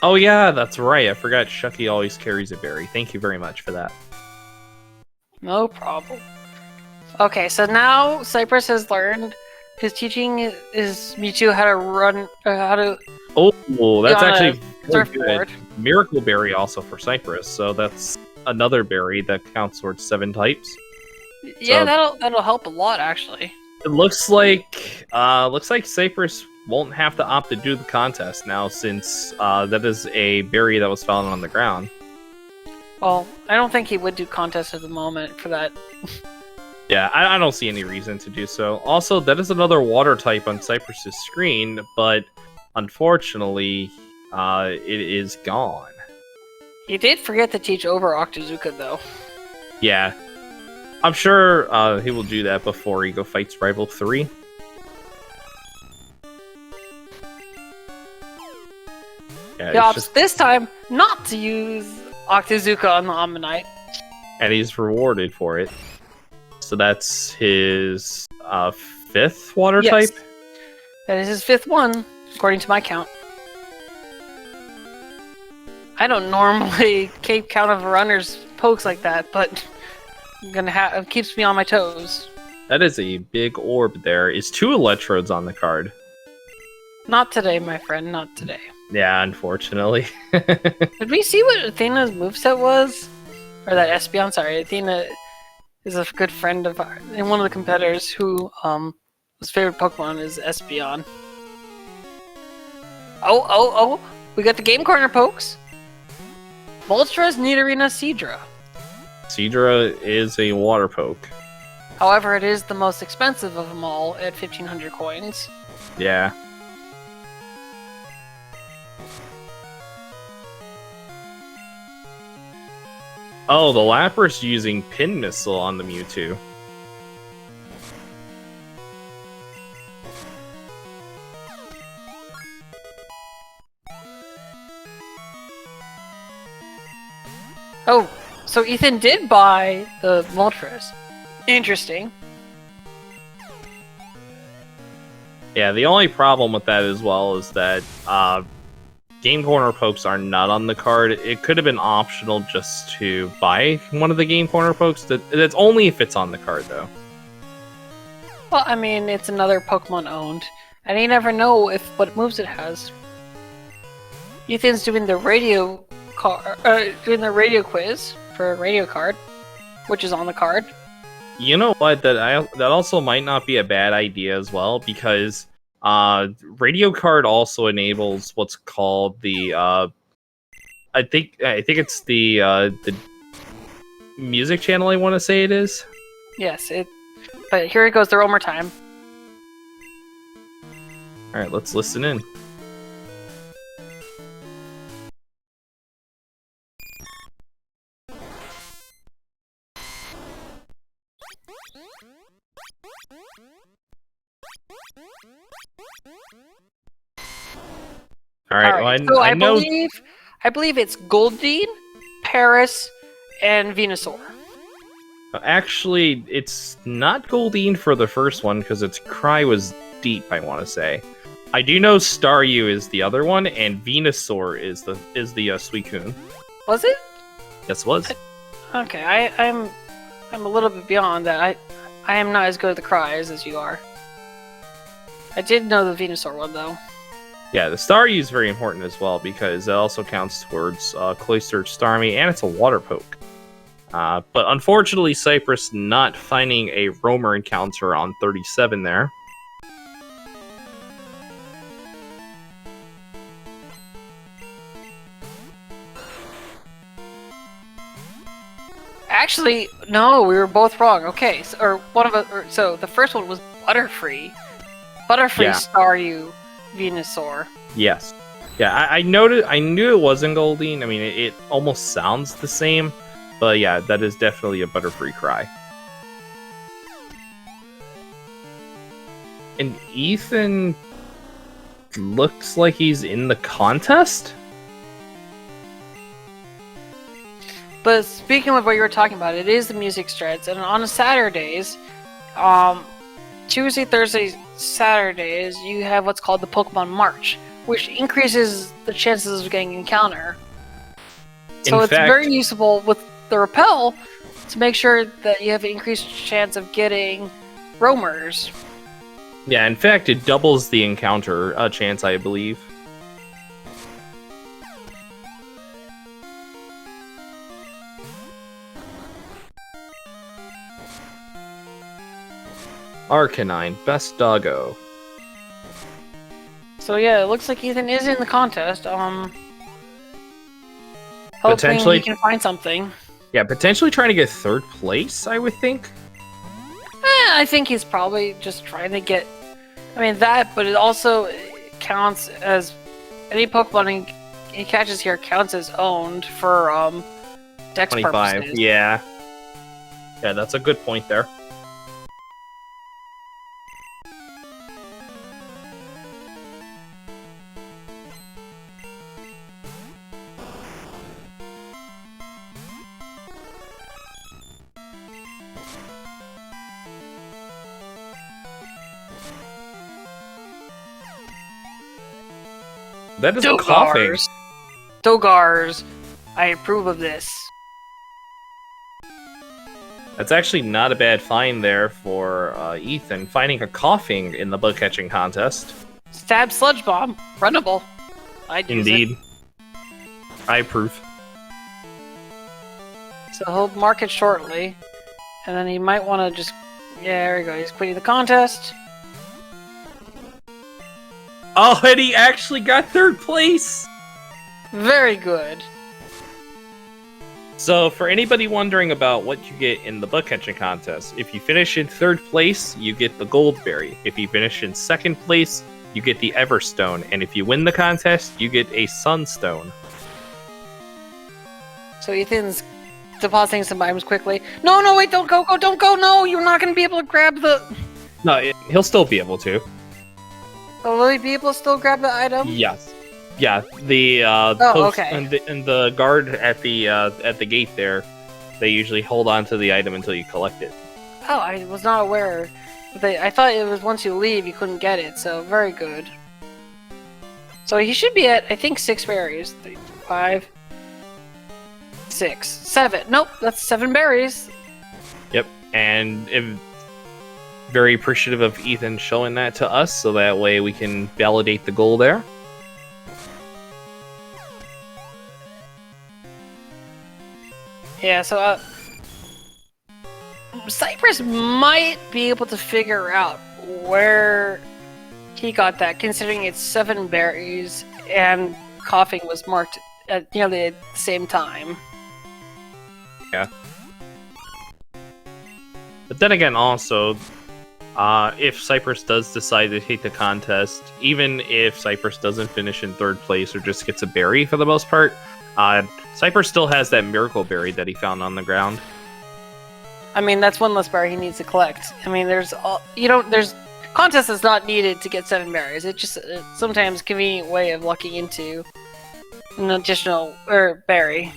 Oh yeah, that's right. I forgot Shucky always carries a berry. Thank you very much for that. No problem. Okay, so now Cypress has learned. His teaching is Mewtwo how to run, how to Oh, that's on a actually very surfboard. good. Miracle Berry also for Cypress, so that's another berry that counts towards 7 types. Yeah, So- that'll help a lot actually. It looks like Cypress won't have to opt to do the contest now, since that is a berry that was found on the ground. Well, I don't think he would do contest at the moment for that. Yeah, I don't see any reason to do so. Also, that is another water type on Cypress's screen, but unfortunately, it is gone. He did forget to teach over Octazooka, though. Yeah. I'm sure he will do that before he go fights Rival 3. Yeah, He opts this time not to use Octazooka on the Ammonite. And he's rewarded for it. So that's his 5th water type? That is his 5th one, according to my count. I don't normally keep count of runners' pokes like that, but it keeps me on my toes. That is a big orb there. Is 2 electrodes on the card. Not today, my friend, not today. Yeah, unfortunately. Did we see what Athena's moveset was? Or that Espeon, sorry. Athena is a good friend of ours, and one of the competitors who, his favorite Pokemon is Espeon. Oh, we got the Game Corner pokes. Moltres, Nidorina, Seadra. Seadra is a water poke. However, it is the most expensive of them all at 1,500 coins. Yeah. Oh, the Lapras using Pin Missile on the Mewtwo. Oh, so Ethan did buy the Moltres. Interesting. Yeah, the only problem with that as well is that Game Corner pokes are not on the card. It could have been optional just to buy one of the Game Corner pokes. That's only if it's on the card, though. Well, I mean, it's another Pokemon owned, and you never know what moves it has. Ethan's doing the radio quiz for a radio card, which is on the card. You know what? That also might not be a bad idea as well, because radio card also enables what's called the I think it's the music channel. I want to say it is. Yes, but here it goes. One more time. All right, let's listen in. All right. So I believe it's Goldeen, Paris, and Venusaur. Actually, it's not Goldeen for the first one because its cry was deep, I want to say. I do know Staryu is the other one, and Venusaur is the Suicune. Was it? Yes, it was. Okay, I'm a little bit beyond that. I am not as good at the cries as you are. I did know the Venusaur one though. Yeah, the Staryu is very important as well because it also counts towards Cloyster Starmie, and it's a water poke. But unfortunately, Cypress not finding a roamer encounter on 37 there. Actually, no, we were both wrong. Okay, so the first one was Butterfree. Butterfree Staryu Venusaur. Yes. Yeah, I noted. I knew it wasn't Goldeen. I mean, it almost sounds the same, but yeah, that is definitely a Butterfree cry. And Ethan looks like he's in the contest. But speaking of what you were talking about, it is the music strats, and on Saturdays, Tuesday, Thursday, Saturdays, you have what's called the Pokemon March, which increases the chances of getting an encounter. So it's very useful with the Repel to make sure that you have an increased chance of getting roamers. Yeah, in fact, it doubles the encounter chance, I believe. Arcanine, best doggo. So yeah, it looks like Ethan is in the contest. Hoping Potentially- he can find something. Yeah, potentially trying to get 3rd place, I would think. I think he's probably just trying to get. I mean that, but it also counts as any Pokemon he catches here counts as owned for Dex 25. purposes. Yeah. Yeah, that's a good point there. That is a coughing. Dogars. I approve of this. That's actually not a bad find there for Ethan, finding a coughing in the bug catching contest. Stab Sludge Bomb. Runnable. I'd use Indeed. it. I approve. So he'll mark it shortly. And then he might want to just... Yeah, there we go. He's quitting the contest. Oh, and he actually got 3rd place! Very good. So, for anybody wondering about what you get in the bug catching contest, if you finish in 3rd place, you get the Gold Berry. If you finish in 2nd place, you get the Everstone. And if you win the contest, you get a Sunstone. So Ethan's depositing some items quickly. No, wait, don't go, don't go, no! You're not going to be able to grab the... No, he'll still be able to. Oh, will he be able to still grab the item? Yes. Yeah, the post and the guard at the gate there, they usually hold on to the item until you collect it. Oh, I was not aware. I thought it was once you leave, you couldn't get it, so very good. So he should be at, I think, 6 berries. 3, 5, 6, 7. Nope, that's 7 berries. Yep, and very appreciative of Ethan showing that to us, so that way we can validate the goal there. Yeah, so Cypress might be able to figure out where he got that, considering it's 7 berries and coughing was marked at nearly the same time. Yeah. But then again, also, if Cypress does decide to take the contest, even if Cypress doesn't finish in 3rd place or just gets a berry for the most part, Cypress still has that miracle berry that he found on the ground. I mean, that's one less berry he needs to collect. I mean, there's contest is not needed to get 7 berries. It's just sometimes a convenient way of lucking into an additional berry.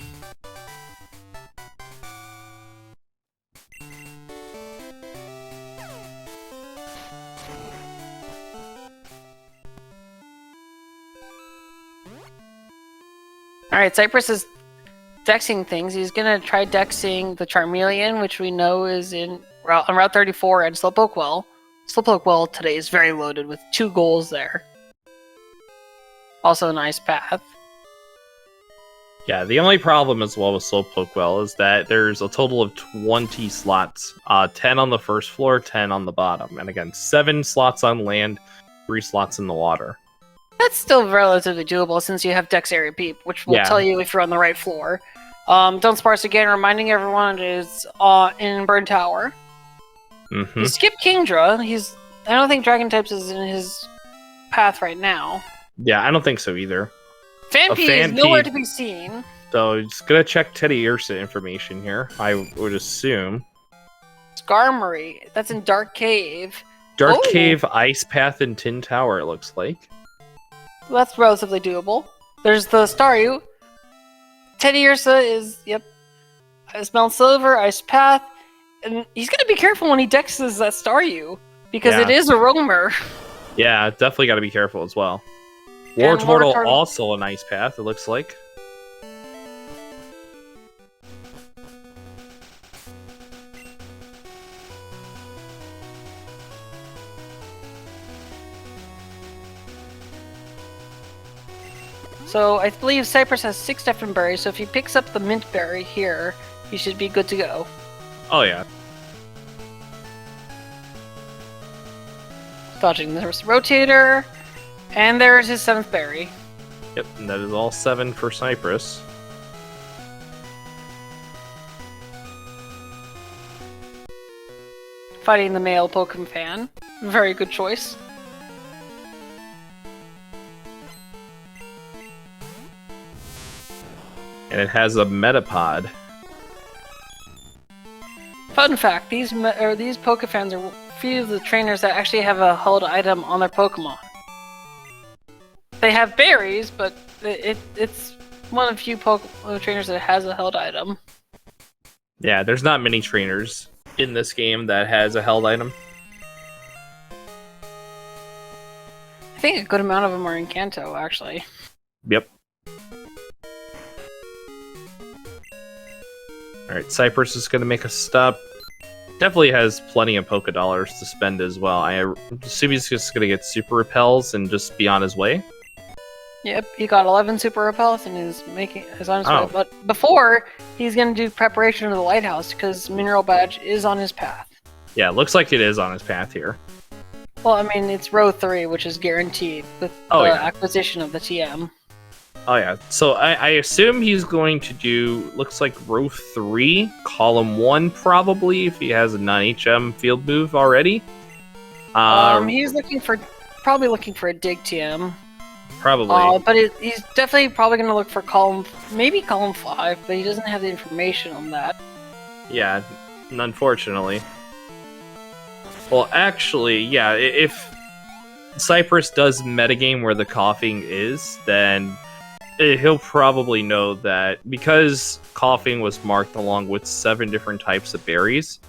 Alright, Cypress is dexing things. He's gonna try dexing the Charmeleon, which we know is on Route 34 and Slowpoke Well. Slowpoke Well today is very loaded with 2 goals there. Also a nice path. Yeah, the only problem as well with Slowpoke Well is that there's a total of 20 slots. 10 on the first floor, 10 on the bottom. And again, 7 slots on land, 3 slots in the water. That's still relatively doable since you have Dex Area Peep, which will tell you if you're on the right floor. Don't sparse again, reminding everyone it is in Burn Tower. Mm-hmm. You skip Kingdra. I don't think Dragon types is in his path right now. Yeah, I don't think so either. Phanpy is nowhere to be seen. So just gonna check Teddy Ursa information here. I would assume. Skarmory. That's in Dark Cave. Dark Cave, Ice Path, and Tin Tower, it looks like. That's relatively doable. There's the Staryu. Teddy Ursa is, Ice Mount Silver, Ice Path. And he's gonna be careful when he dexes that Staryu, because it is a roamer. Yeah, definitely gotta be careful as well. Wartortle also a nice path, it looks like. So I believe Cypress has 6 different berries, so if he picks up the mint berry here, he should be good to go. Oh yeah. Dodging the Rotator. And there's his 7th berry. Yep, and that is all 7 for Cypress. Fighting the male Pokemon fan. Very good choice. And it has a Metapod. Fun fact, these Pokefans are few of the trainers that actually have a held item on their Pokemon. They have berries, but it's one of the few trainers that has a held item. Yeah, there's not many trainers in this game that has a held item. I think a good amount of them are in Kanto, actually. Yep. Alright, Cypress is going to make a stop. Definitely has plenty of Poké Dollars to spend as well. I assume he's just going to get Super Repels and just be on his way. Yep, he got 11 Super Repels and is on his way. But before, he's going to do preparation of the Lighthouse because Mineral Badge is on his path. Yeah, looks like it is on his path here. Well, I mean, it's row 3, which is guaranteed with the acquisition of the TM. Oh yeah, so I assume he's going to do, looks like row 3, column 1 probably, if he has a non-HM field move already. He's probably looking for a dig TM. Probably. But he's definitely probably going to look for maybe column 5, but he doesn't have the information on that. Yeah, unfortunately. Well, actually, yeah, if Cypress does metagame where the coughing is, then he'll probably know that because coughing was marked along with 7 different types of berries,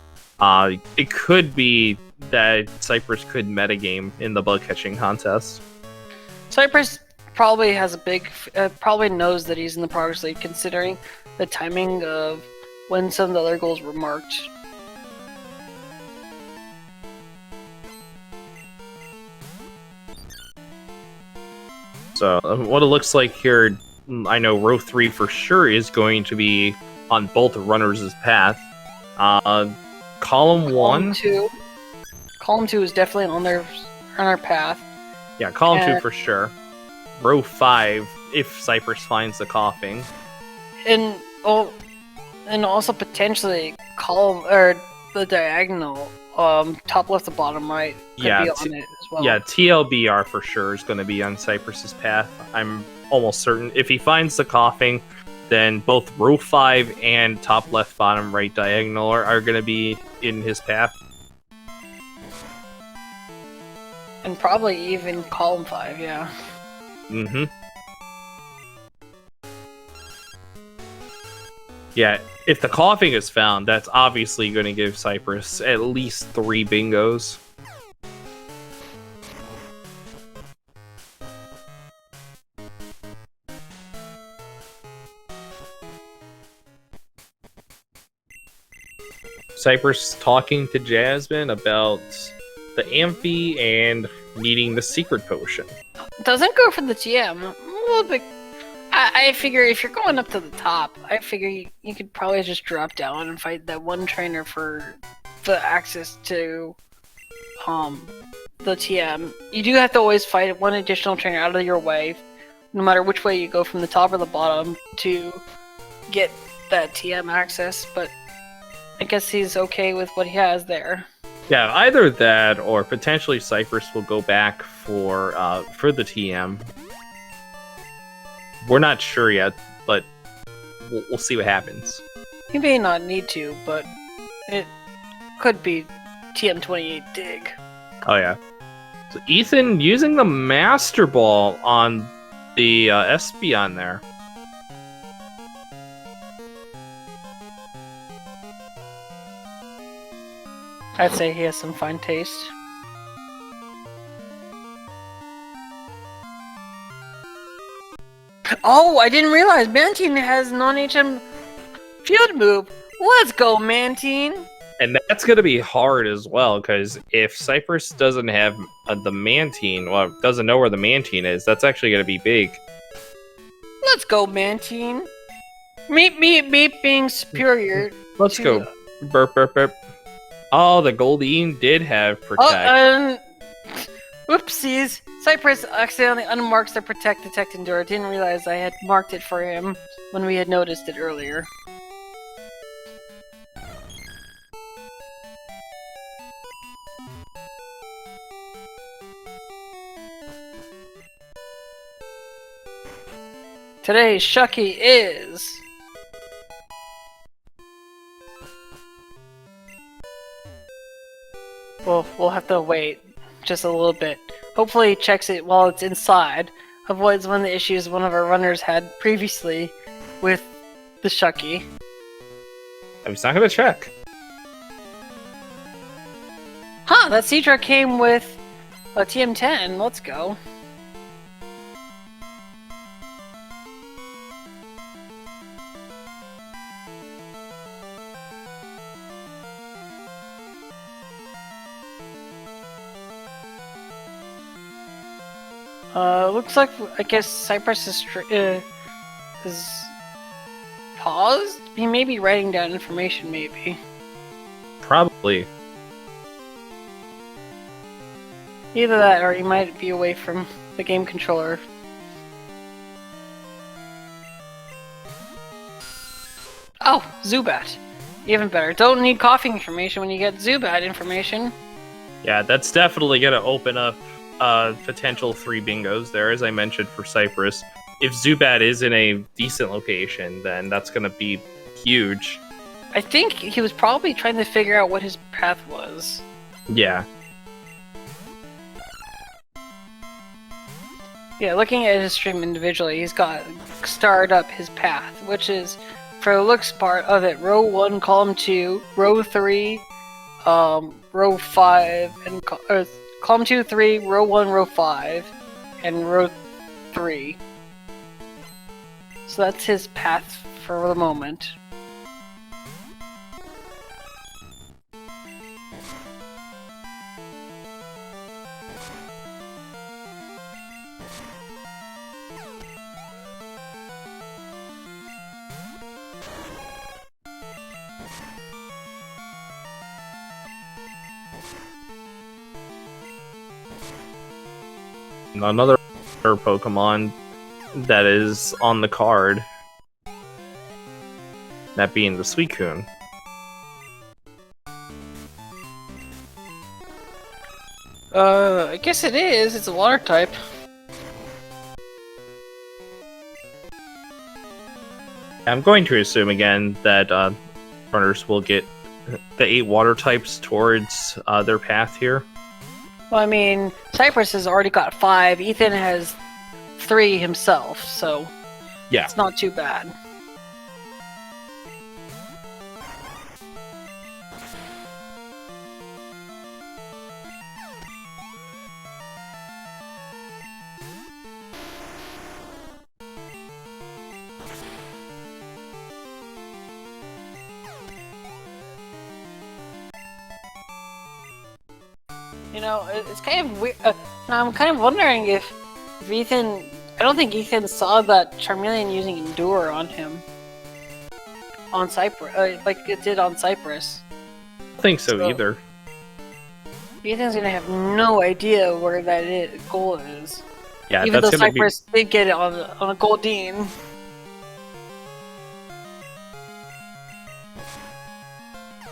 it could be that Cypress could metagame in the bug catching contest. Cypress probably has probably knows that he's in the Progress League considering the timing of when some of the other goals were marked. So, what it looks like here, I know row 3 for sure is going to be on both runners' path. Column 1... Column 2 is definitely on our path. Yeah, column 2 for sure. Row 5, if Cypress finds the coughing. And also potentially the diagonal, top left to bottom right could be on it as well. Yeah, TLBR for sure is going to be on Cypress's path. I'm almost certain. If he finds the coughing, then both row 5 and top left bottom right diagonal are going to be in his path. And probably even column 5, yeah. Mm-hmm. Yeah, if the coughing is found, that's obviously going to give Cypress at least 3 bingos. Cypress talking to Jasmine about the Amphi and needing the secret potion. Doesn't go for the TM. A little bit. I figure if you're going up to the top, I figure you could probably just drop down and fight that one trainer for the access to the TM. You do have to always fight one additional trainer out of your way, no matter which way you go from the top or the bottom to get that TM access, but I guess he's okay with what he has there. Yeah, either that or potentially Cypress will go back for the TM. We're not sure yet, but we'll see what happens. He may not need to, but it could be TM28 dig. Oh yeah. So Ethan using the Master Ball on the Espeon there. I'd say he has some fine taste. Oh, I didn't realize Mantine has non-HM field move. Let's go, Mantine! And that's going to be hard as well, because if Cypress doesn't have the Mantine, well, doesn't know where the Mantine is, that's actually going to be big. Let's go, Mantine! Me being superior. Let's go. Burp, burp, burp. Oh, the Goldeen did have Protect. Oopsies! Cypress accidentally unmarks the Protect, Detect, Endure. Didn't realize I had marked it for him when we had noticed it earlier. Today's Shucky is... Well, we'll have to wait just a little bit. Hopefully he checks it while it's inside. Avoids one of the issues one of our runners had previously with the Shucky. I'm just not gonna check. Huh, that Cedra came with a TM10. Let's go. Looks like, I guess Cypress is paused? He may be writing down information, maybe. Probably. Either that, or he might be away from the game controller. Oh, Zubat. Even better. Don't need coughing information when you get Zubat information. Yeah, that's definitely gonna open up potential 3 bingos there, as I mentioned for Cypress. If Zubat is in a decent location, then that's gonna be huge. I think he was probably trying to figure out what his path was. Yeah. Yeah, looking at his stream individually, he's got starred up his path, which is, for the looks part of it, row 1, column 2, row 3, row 5, and column 2, 3, row 1, row 5, and row 3. So that's his path for the moment. Another Pokemon that is on the card, that being the Suicune. I guess it is. It's a water type. I'm going to assume again that runners will get the 8 water types towards their path here. Well, I mean, Cypress has already got 5. Ethan has 3 himself, so yeah, it's not too bad. You know, it's kind of weird. I'm kind of wondering if Ethan... I don't think Ethan saw that Charmeleon using Endure on him. On Cypress, like it did on Cypress. I don't think so either. Ethan's gonna have no idea where that goal is. Yeah, even that's though gonna Cypress did get it on a Goldeen.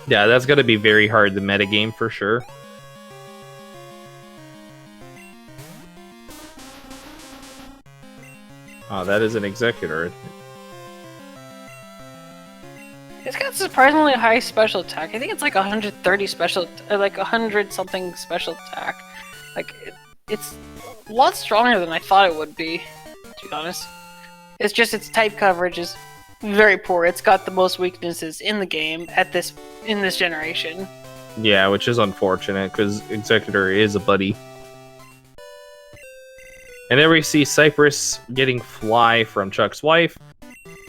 Yeah, that's gonna be very hard to metagame for sure. Oh, that is an Executor. It's got surprisingly high special attack. I think it's like 130 special, like 100 something special attack. Like it's a lot stronger than I thought it would be, to be honest. It's just its type coverage is very poor. It's got the most weaknesses in the game in this generation. Yeah, which is unfortunate because Executor is a buddy. And there we see Cypress getting Fly from Chuck's wife,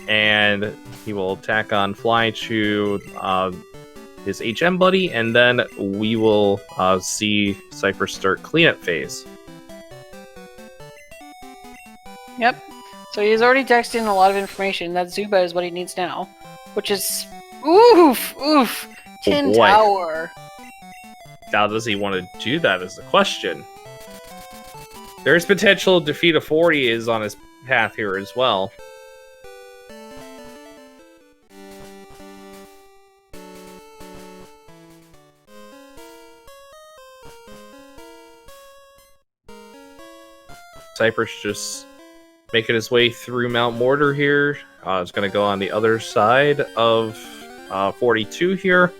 and he will attack on Fly to his HM buddy, and then we will see Cypress start cleanup phase. Yep. So he's already texted in a lot of information. That Zubat is what he needs now, which is oof, Tin boy. Tower. Now, does he want to do that is the question. There's potential defeat of 40 is on his path here as well. Cypress just making his way through Mount Mortar here. It's going to go on the other side of 42 here.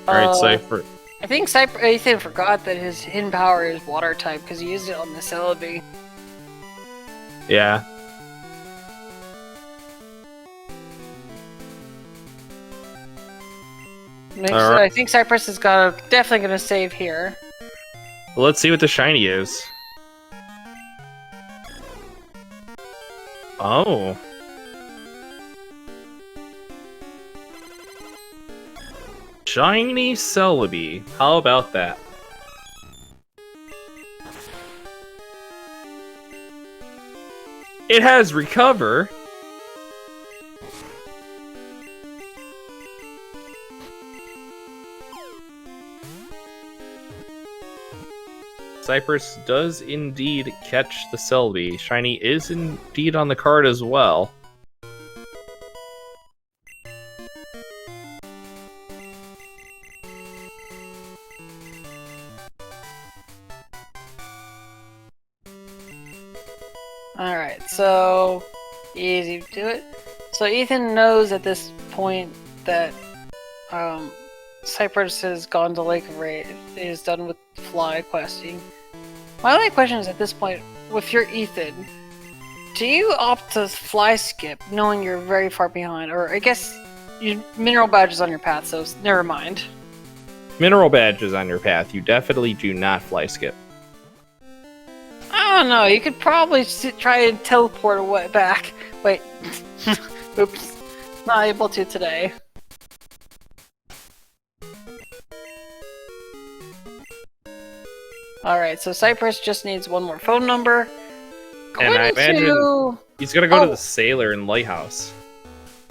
Alright, Cypher. I think Ethan forgot that his hidden power is water type because he used it on the Celebi. Yeah. I think Cypress is definitely gonna save here. Well, let's see what the shiny is. Oh. Shiny Celebi. How about that? It has recover. Cypress does indeed catch the Celebi. Shiny is indeed on the card as well. Alright, so easy to do it. So Ethan knows at this point that Cypress has gone to Lake of Rage, is done with fly questing. My only question is at this point, if you're Ethan, do you opt to fly skip knowing you're very far behind? Or I guess your mineral badge is on your path, so never mind. Mineral badge is on your path. You definitely do not fly skip. I don't know, you could probably try and teleport away back. Wait. Oops. Not able to today. Alright, so Cypress just needs one more phone number. And I imagine he's gonna go to the Sailor and Lighthouse.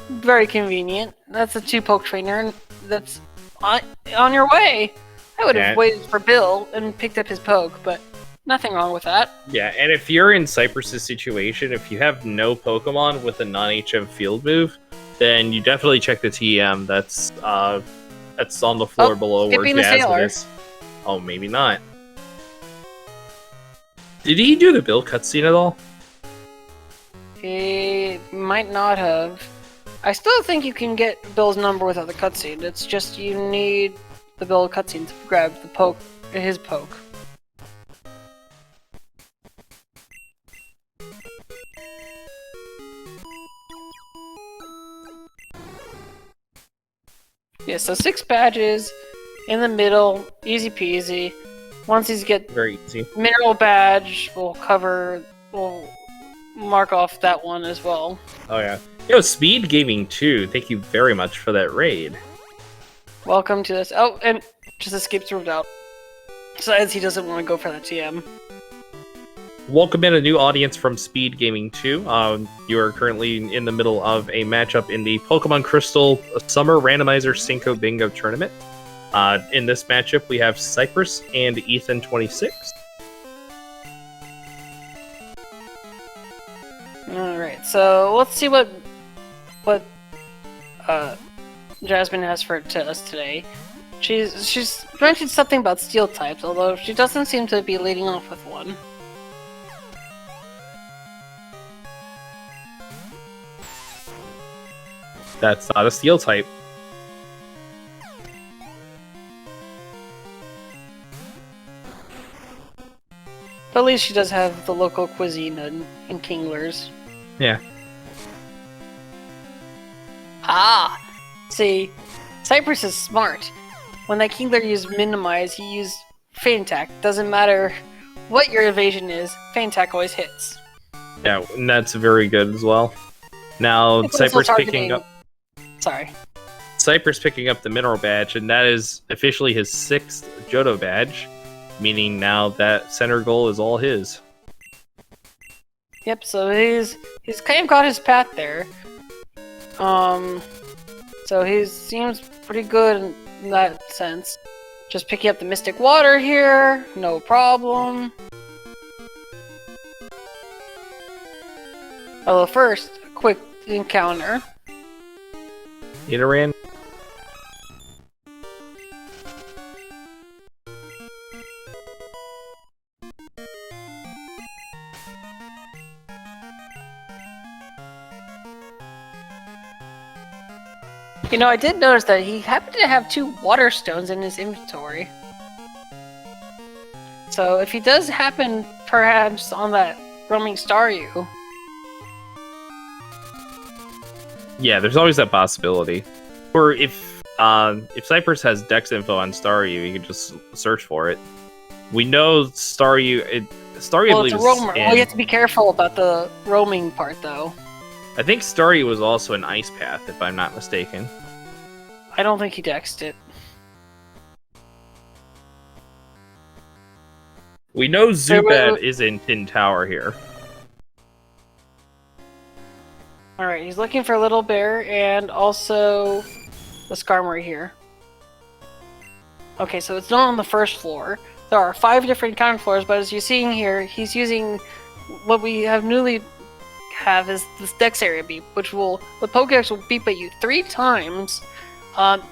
Very convenient. That's a 2-poke trainer, and that's on your way. I would have waited for Bill and picked up his poke, but nothing wrong with that. Yeah, and if you're in Cypress's situation, if you have no Pokemon with a non-HM field move, then you definitely check the TM. That's on the floor below where Jazz is. Oh, maybe not. Did he do the Bill cutscene at all? He might not have. I still think you can get Bill's number without the cutscene. It's just you need the Bill cutscene to grab the poke, his poke. Yeah, so 6 badges in the middle, easy peasy. Once he's very easy. Mineral badge, we'll mark off that one as well. Oh yeah. Yo, SpeedGaming 2, thank you very much for that raid. Welcome to this. Oh, and just escapes ruled out. Besides, he doesn't want to go for that TM. Welcome in a new audience from SpeedGaming 2. You are currently in the middle of a matchup in the Pokemon Crystal Summer Randomizer Cinco Bingo tournament. In this matchup, we have Cypress and ethan26. Alright, so let's see what Jasmine has for us today. She's mentioned something about steel types, although she doesn't seem to be leading off with one. That's not a steel type. But at least she does have the local cuisine in Kingler's. Yeah. Ah! See, Cypress is smart. When that Kingler used Minimize, he used Feint Attack. Doesn't matter what your evasion is, Feint Attack always hits. Yeah, and that's very good as well. Now, Cypress picking up... Sorry. Cypress picking up the Mineral Badge, and that is officially his 6th Johto Badge. Meaning now that center goal is all his. Yep. So he's kind of got his path there. So he seems pretty good in that sense. Just picking up the Mystic Water here, no problem. Although first, a quick encounter. Iteran. You know, I did notice that he happened to have 2 water stones in his inventory. So if he does happen, perhaps on that roaming Staryu. Yeah, there's always that possibility. Or if Cypress has Dex info on Staryu, you can just search for it. We know Staryu. Staryu, Well, I it's believe, a roamer. Well, you have to be careful about the roaming part, though. I think Staryu was also an ice path, if I'm not mistaken. I don't think he dexed it. We know Zubat is in Tin Tower here. Alright, he's looking for Little Bear and also the Skarmory here. Okay, so it's not on the first floor. There are 5 different encounter floors, but as you're seeing here, he's using what we have newly have is this Dex Area Beep, which will, the Pokedex will beep at you 3 times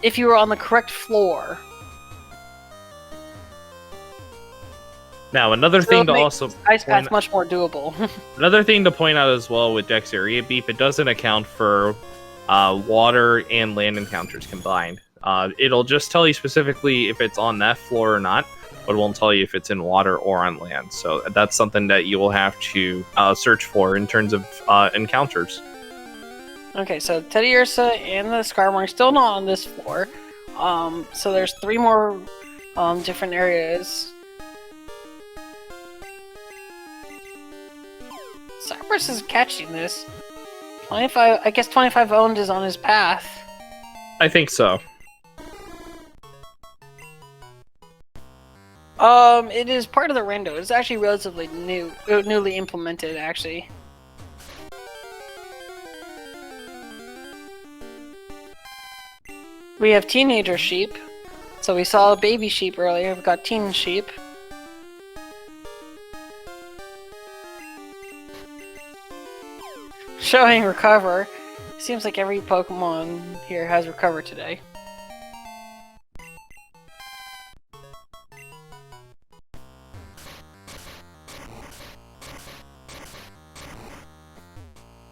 if you are on the correct floor. Now, another thing to also Ice Path's much more doable. another thing to point out as well with Dex Area Beep, it doesn't account for water and land encounters combined. It'll just tell you specifically if it's on that floor or not, but it won't tell you if it's in water or on land. So that's something that you will have to search for in terms of encounters. Okay, so Teddiursa and the Skarmory are still not on this floor. So there's 3 more different areas. Cypress is catching this. 25, I guess 25 owned is on his path. I think so. It is part of the rando. It's actually relatively new, newly implemented, actually. We have teenager sheep. So we saw a baby sheep earlier. We've got teen sheep. Showing recover. Seems like every Pokemon here has recover today.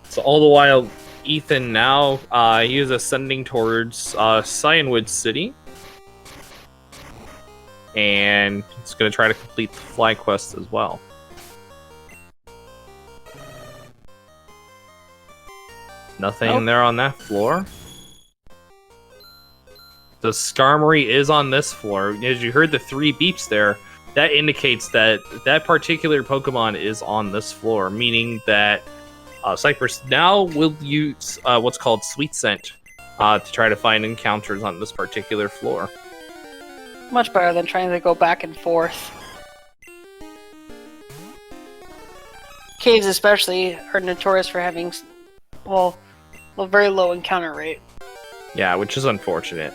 So all the while, Ethan now he is ascending towards Cyanwood City, and he's going to try to complete the fly quest as well. Nothing there on that floor. The Skarmory is on this floor. As you heard the 3 beeps there, that indicates that that particular Pokemon is on this floor, meaning that Cypress now will use what's called Sweet Scent to try to find encounters on this particular floor. Much better than trying to go back and forth. Caves especially are notorious for having, well, a very low encounter rate. Yeah, which is unfortunate.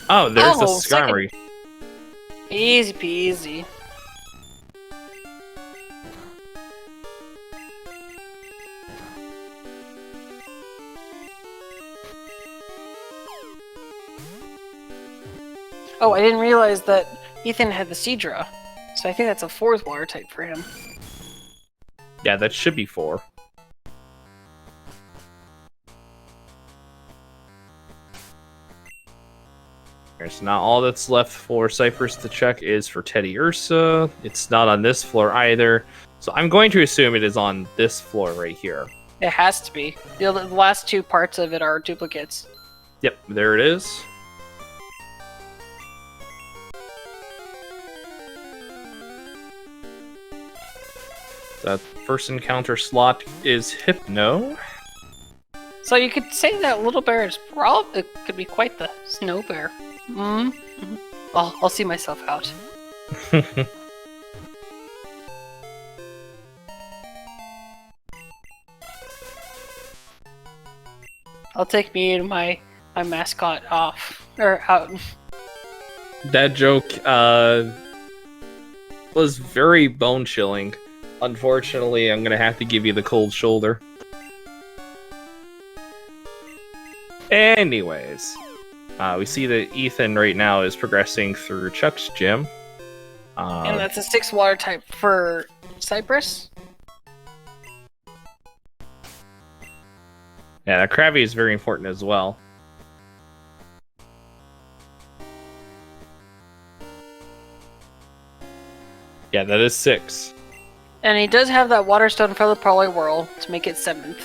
Oh, there's the Skarmory. Easy peasy. Oh, I didn't realize that Ethan had the Seadra, so I think that's a 4th water type for him. Yeah, that should be 4. So now all that's left for Cypress to check is for Teddiursa. It's not on this floor either, so I'm going to assume it is on this floor right here. It has to be. The last 2 parts of it are duplicates. Yep, there it is. That first encounter slot is Hypno. So you could say that Little Bear is probably could be quite the snow bear. I'll see myself out. I'll take me and my mascot off or out. That joke was very bone chilling. Unfortunately, I'm gonna have to give you the cold shoulder. Anyways, we see that Ethan right now is progressing through Chuck's gym. And that's a 6 water type for Cypress. Yeah, Krabby is very important as well. Yeah, that is 6. And he does have that water stone for the Poliwhirl to make it 7th.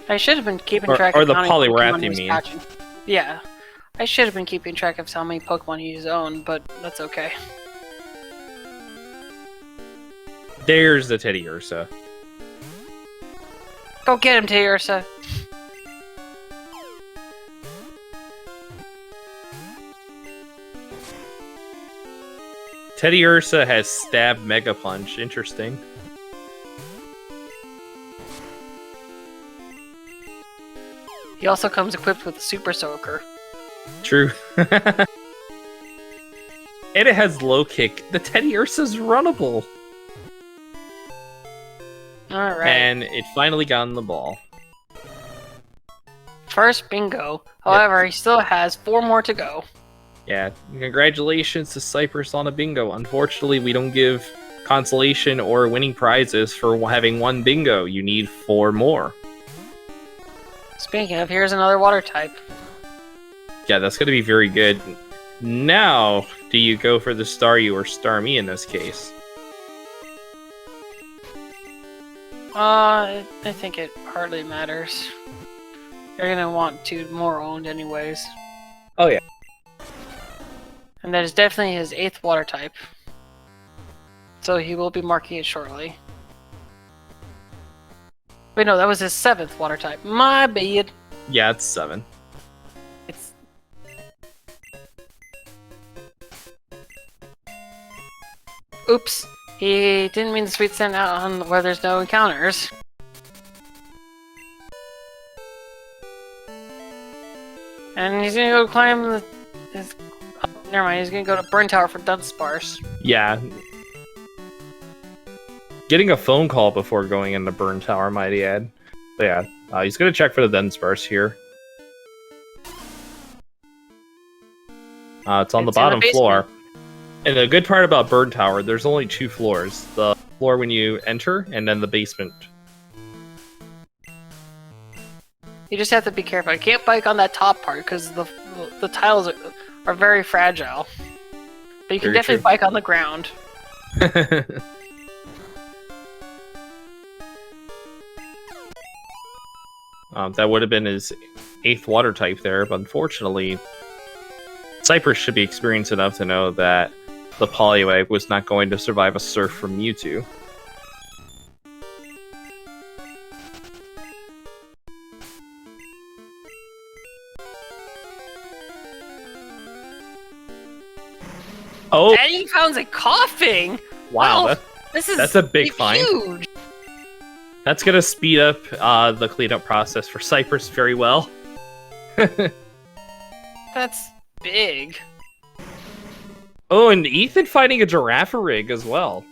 I should have been keeping track of the how many Poliwrath, Pokemon you he's mean? catching. Yeah. I should have been keeping track of how many Pokemon he's owned, but that's okay. There's the Teddy Ursa. Go get him, Ursa. Teddy Ursa has Stab Mega Punch. Interesting. He also comes equipped with a Super Soaker. True. And it has low kick. The Teddy Ursa's runnable. Alright. And it finally got on the ball. First bingo. However, he still has 4 more to go. Yeah, congratulations to Cypress on a bingo. Unfortunately, we don't give consolation or winning prizes for having 1 bingo. You need 4 more. Speaking of, here's another water type. Yeah, that's going to be very good. Now, do you go for the Staryu or Starmie in this case? I think it hardly matters. You're gonna want 2 more owned anyways. Oh yeah. And that is definitely his 8th water type. So he will be marking it shortly. Wait, no, that was his 7th water type. My bad. Yeah, it's 7. It's... Oops. He didn't mean to sweet send out on where there's no encounters. And he's gonna go climb the... Oh, never mind, he's gonna go to Burn Tower for Dunsparce. Yeah. Getting a phone call before going into Burn Tower, might add. But yeah, he's going to check for the Dunsparce here. It's on the bottom floor. And the good part about Burn Tower, there's only 2 floors. The floor when you enter, and then the basement. You just have to be careful. You can't bike on that top part, because the tiles are very fragile. But you can definitely bike on the ground. That would have been his 8th water type there, but unfortunately, Cypress should be experienced enough to know that the Poliwag was not going to survive a Surf from Mewtwo. Oh! And he found it coughing! Wow, that's a big find. Huge. That's gonna speed up the cleanup process for Cypress very well. That's big. Oh, and Ethan finding a Girafarig as well.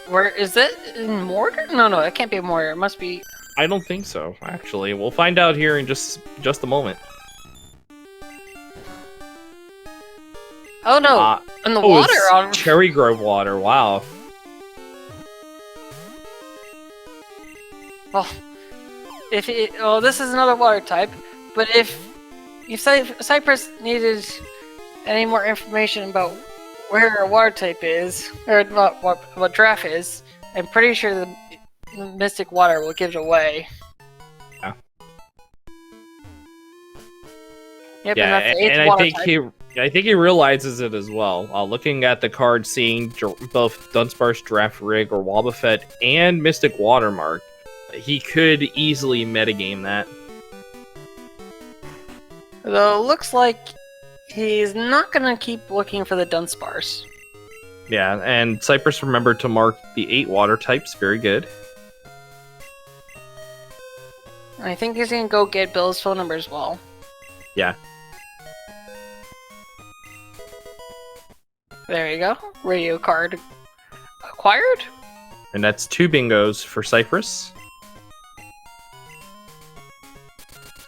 Where is that in Mortar? No, it can't be a Mortar. It must be. I don't think so. Actually, we'll find out here in just a moment. Oh no! In the water on Cherry Grove water. Wow. Well, this is another water type, but if Cypress needed any more information about where a water type is, or what draft is, I'm pretty sure the Mystic Water will give it away. Yeah. Yep, yeah, and that's the 8th and I water think type. I think he realizes it as well. Looking at the card, seeing both Dunsparce, Girafarig, or Wobbuffet, and Mystic Watermark, he could easily metagame that. Though it looks like he's not gonna keep looking for the Dunsparce. Yeah, and Cypress remembered to mark the 8 water types. Very good. I think he's gonna go get Bill's phone number as well. Yeah. There you go. Radio card acquired. And that's 2 bingos for Cypress.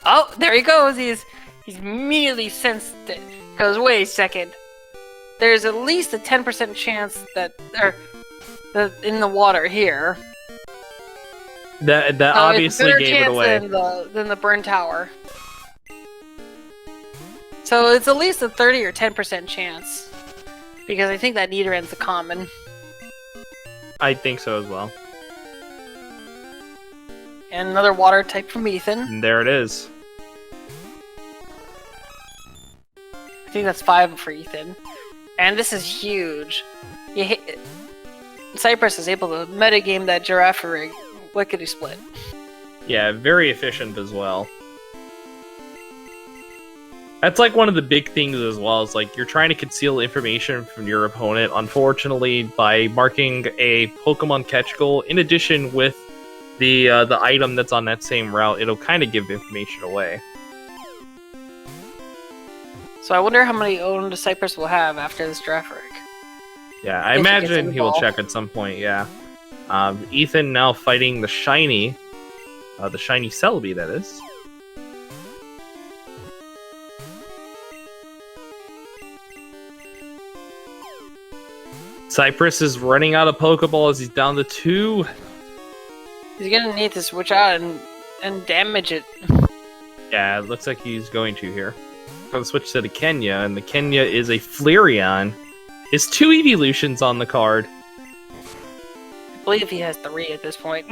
Oh, there he goes. He's immediately sensed it. Goes, wait a second. There's at least a 10% chance that they're in the water here. That obviously gave it away. Than the burn tower. So it's at least a 30 or 10% chance. Because I think that Nidoran's a common. I think so as well. And another water type from Ethan. And there it is. I think that's 5 for Ethan. And this is huge. Cypress is able to metagame that giraffe rig lickety split. Yeah, very efficient as well. That's like one of the big things as well, is like you're trying to conceal information from your opponent, unfortunately, by marking a Pokemon catch goal in addition with the item that's on that same route. It'll kind of give information away. So I wonder how many owned Cypress will have after this draft rig. Yeah, I imagine he will check at some point, yeah. Ethan now fighting the shiny Celebi, that is. Cypress is running out of Pokeballs. He's down to 2. He's gonna need to switch out and damage it. Yeah, it looks like he's going to here. Gonna switch to the Kenya, and the Kenya is a Flareon. His 2 evolutions on the card. I believe he has 3 at this point.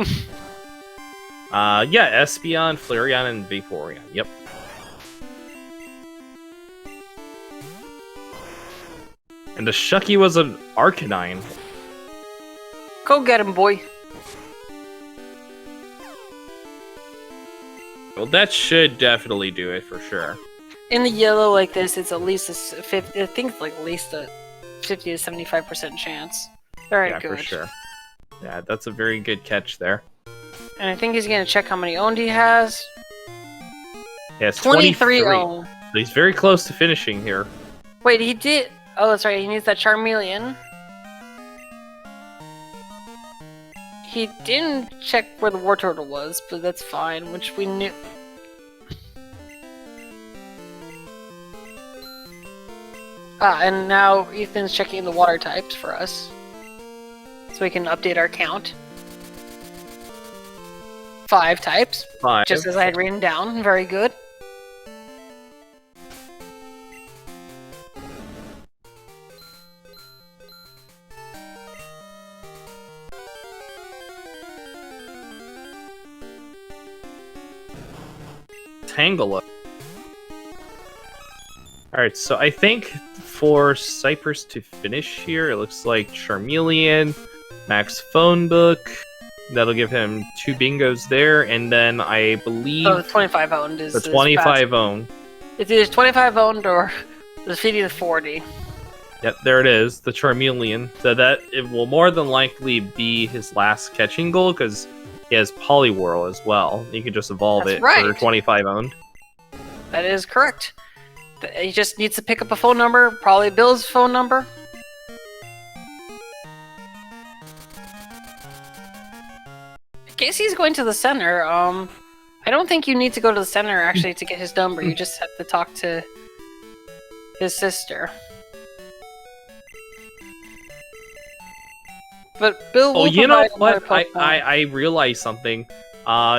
Yeah, Espeon, Flareon, and Vaporeon. Yep. And the Shucky was an Arcanine. Go get him, boy. Well, that should definitely do it for sure. In the yellow like this, it's at least a 50. I think it's like at least a 50 to 75% chance. Very good. Yeah, for sure. Yeah, that's a very good catch there. And I think he's gonna check how many owned he has. Yeah, it's 23 owned. So he's very close to finishing here. Wait, he did. Oh, that's right. He needs that Charmeleon. He didn't check where the War Turtle was, but that's fine, which we knew. And now Ethan's checking the water types for us. So we can update our count. 5 types. 5. Just as I had written down. Very good. Tangela. Alright, so I think for Cypress to finish here, it looks like Charmeleon, Max Phone Book. That'll give him 2 bingos there, and then I believe... Oh, the 25 owned is... The 25 owned. It's either 25 owned or the 50 to 40. Yep, there it is, the Charmeleon. So that it will more than likely be his last catching goal, because he has Poliwhirl as well. You can just evolve That's it right. for 25 owned. That is correct. He just needs to pick up a phone number, probably Bill's phone number. In case he's going to the center, I don't think you need to go to the center actually to get his number. You just have to talk to his sister. But Bill will Oh, you know provide what? another I realized something.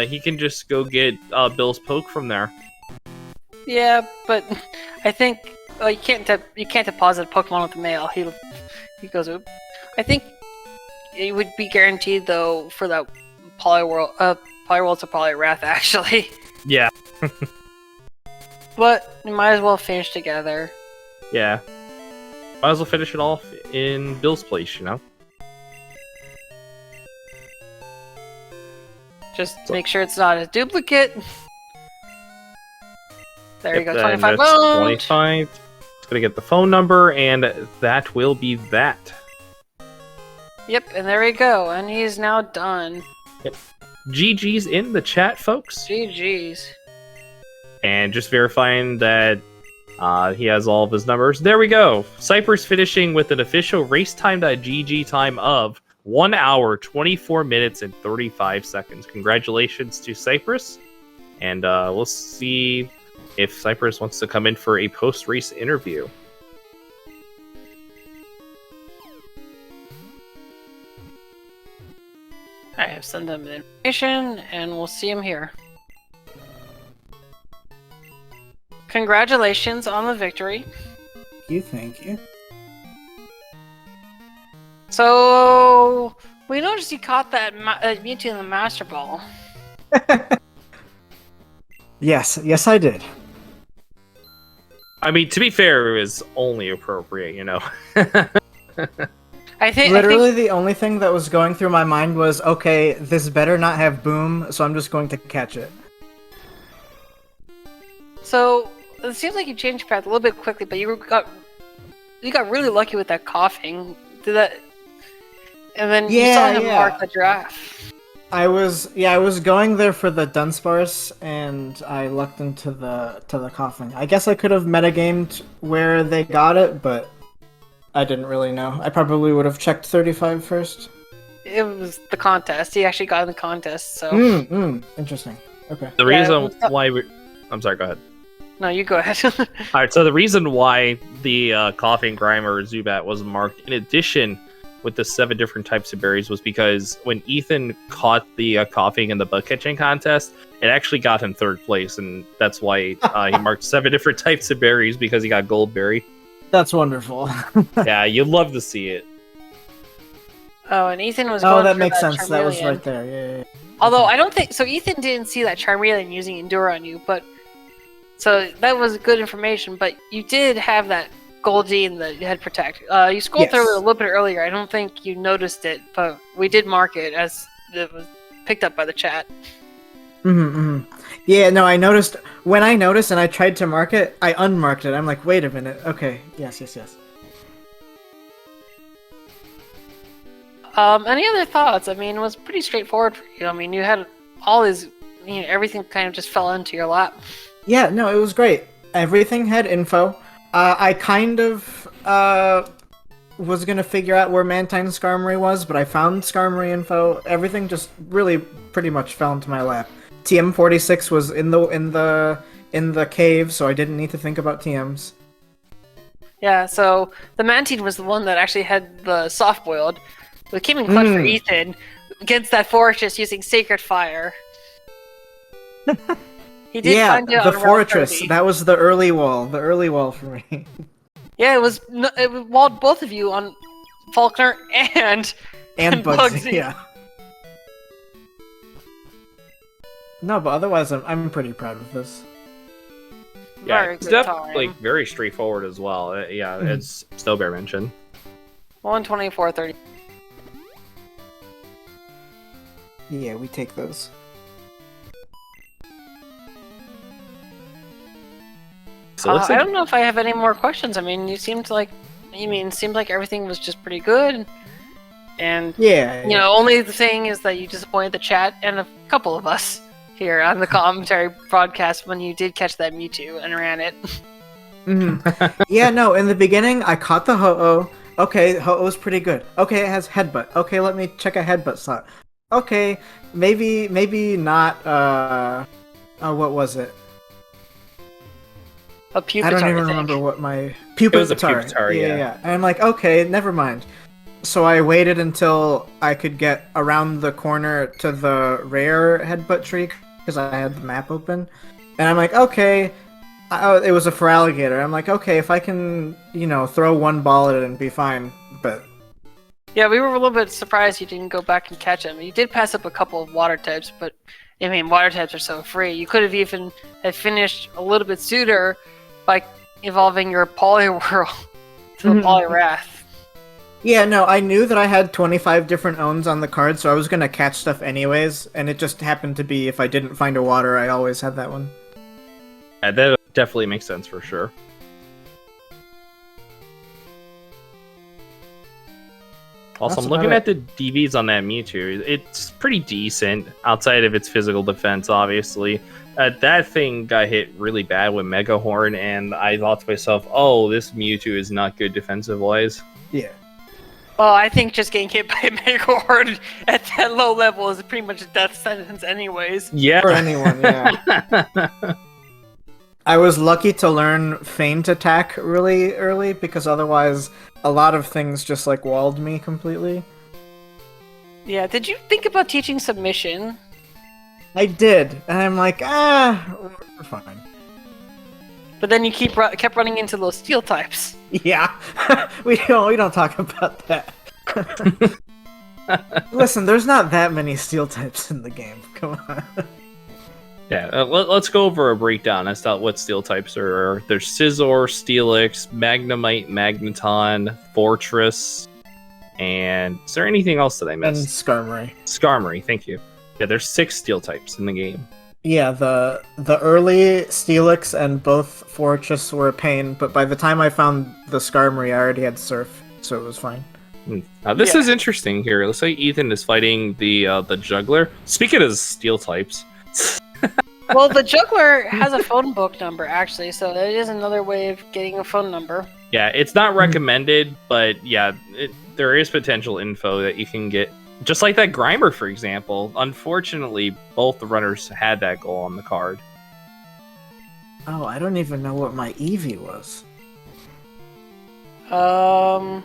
He can just go get Bill's poke from there. Yeah, but I think you can't deposit Pokemon with the mail. He goes. Oop. I think it would be guaranteed though for that Poliwhirl. Poliwhirl's a Poliwrath actually. Yeah. But you might as well finish together. Yeah. Might as well finish it off in Bill's place, you know. Just make sure it's not a duplicate. There you go, 25 that's owned. 25. It's gonna get the phone number, and that will be that. Yep, and there we go, and he's now done. GG's in the chat, folks. GG's. And just verifying that he has all of his numbers. There we go. Cypress finishing with an official racetime.gg time of 1 hour, 24 minutes, and 35 seconds. Congratulations to Cypress. And we'll see if Cypress wants to come in for a post-race interview. I have sent them the information, and we'll see him here. Congratulations on the victory. Thank you. So, we noticed you caught that Mewtwo in the Master Ball. Yes, I did. I mean, to be fair, it was only appropriate, you know. I think Literally, the only thing that was going through my mind was, okay, this better not have boom, so I'm just going to catch it. So it seems like you changed path a little bit quickly, but you got really lucky with that coughing. Did that? And then you saw him mark the giraffe. I was going there for the Dunsparce, and I lucked into the coughing. I guess I could have metagamed where they got it, but I didn't really know. I probably would have checked 35 first. It was the contest. He actually got in the contest, so... Interesting. Okay. The reason why we... I'm sorry, go ahead. No, you go ahead. Alright, so the reason why the Coughing Grimer Zubat was marked, in addition with the 7 different types of berries, was because when Ethan caught the Coughing in the bug catching contest, it actually got him 3rd place, and that's why he marked 7 different types of berries, because he got Gold Berry. That's wonderful. Yeah, you'd love to see it. Oh, and Ethan was going that for makes that sense. That was Charmeleon. right there. Yeah. Although, I don't think... So Ethan didn't see that Charmeleon using Endure on you, but... So that was good information, but you did have that Goldie in the Head Protect. You scrolled through it a little bit earlier. I don't think you noticed it, but we did mark it as it was picked up by the chat. Yeah, no, I noticed... When I noticed and I tried to mark it, I unmarked it. I'm like, wait a minute. Okay, yes. Any other thoughts? I mean, it was pretty straightforward for you. I mean, you had all these... everything kind of just fell into your lap. Yeah, no, it was great. Everything had info. I kind of was gonna figure out where Mantine's Skarmory was, but I found Skarmory info. Everything just really pretty much fell into my lap. TM46 was in the cave, so I didn't need to think about TMs. Yeah, so the Mantine was the one that actually had the soft boiled. It came in clutch for Ethan against that Fortress using Sacred Fire. He did find it the on Fortress. That was the early wall. The early wall for me. Yeah, it walled both of you on Faulkner and Bugsy. Yeah. No, but otherwise, I'm pretty proud of this. Yeah, it's definitely very straightforward as well. As Snowbear mentioned. 124.30. Yeah, we take those. So I don't know if I have any more questions. I mean, seemed like everything was just pretty good. And only the thing is that you disappointed the chat and a couple of us here on the commentary broadcast when you did catch that Mewtwo and ran it. Yeah, no, in the beginning, I caught the Ho-Oh. Okay, Ho-Oh's pretty good. Okay, it has Headbutt. Okay, let me check a Headbutt slot. Okay, maybe not, what was it? A Pupitar, I don't even remember what my... Pupitar. It was a Pupitar, yeah. And I'm like, okay, never mind. So I waited until I could get around the corner to the rare Headbutt tree, because I had the map open. And I'm like, okay... it was a Feraligatr. I'm like, okay, if I can, throw one ball at it and be fine, but... Yeah, we were a little bit surprised you didn't go back and catch him. You did pass up a couple of water types, but, I mean, water types are so free. You could have even have finished a little bit sooner by evolving your Poliwhirl to a Poliwrath. Yeah, no, I knew that I had 25 different owns on the card, so I was gonna catch stuff anyways, and it just happened to be if I didn't find a water, I always had that one. Yeah, that definitely makes sense for sure. Also, That's I'm looking about at the DVs on that Mewtwo. It's pretty decent, outside of its physical defense, obviously. That thing got hit really bad with Mega Horn, and I thought to myself, oh, this Mewtwo is not good defensive-wise. Yeah. Well, I think just getting hit by a Mega Horde at that low level is pretty much a death sentence anyways. Yeah. For anyone, yeah. I was lucky to learn Feint Attack really early, because otherwise a lot of things just like walled me completely. Yeah, did you think about teaching Submission? I did, and I'm like, we're fine. But then you kept running into those steel types. Yeah, we don't talk about that. Listen, there's not that many steel types in the game. Come on. Yeah, let's go over a breakdown as to what steel types are. There's Scizor, Steelix, Magnemite, Magneton, Fortress, and is there anything else that I And missed? Skarmory. Skarmory, thank you. Yeah, there's 6 steel types in the game. Yeah, the early Steelix and both Fortress were a pain, but by the time I found the Skarmory, I already had Surf, so it was fine. Now, this Yeah. is interesting here. Looks like Ethan is fighting the Juggler. Speaking of steel types, Well, the Juggler has a phone book number, actually, so that is another way of getting a phone number. yeah, it's not recommended, but yeah, there is potential info that you can get. Just like that Grimer, for example. Unfortunately, both the runners had that goal on the card. Oh, I don't even know what my Eevee was. Well,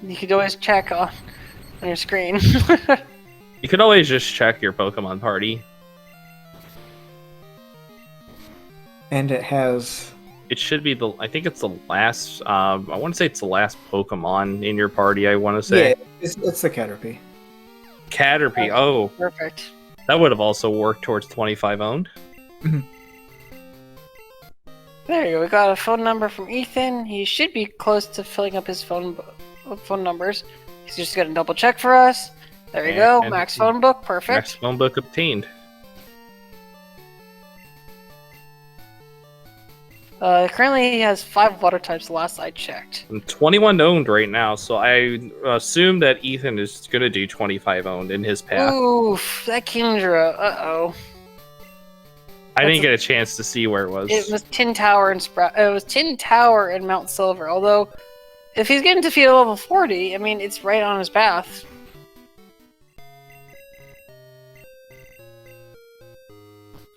you could always check on your screen. You could always just check your Pokemon party. And it has... It should be I think it's the last, I want to say it's the last Pokemon in your party, I want to say. Yeah, it's the Caterpie. Caterpie, oh. Perfect. That would have also worked towards 25 owned. There you go. We got a phone number from Ethan. He should be close to filling up his phone numbers. He's just gonna double check for us. There you go. And Max phone book. Perfect. Next phone book obtained. Currently he has 5 water types last I checked. I'm 21 owned right now, so I assume that Ethan is going to do 25 owned in his path. Oof, that Kingdra. Uh-oh. I didn't get a chance to see where it was. It was Tin Tower and It was Tin Tower and Mount Silver. Although, if he's getting to field level 40, I mean, it's right on his path.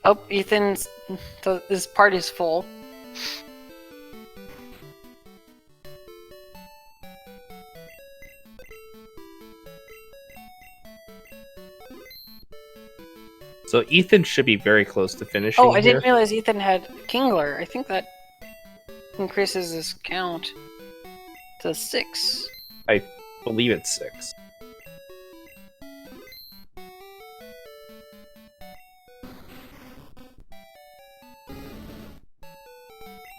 Oh, his party's full. So Ethan should be very close to finishing. Oh, I didn't here. realize Ethan had Kingler. I think that increases his count to 6. I believe it's 6.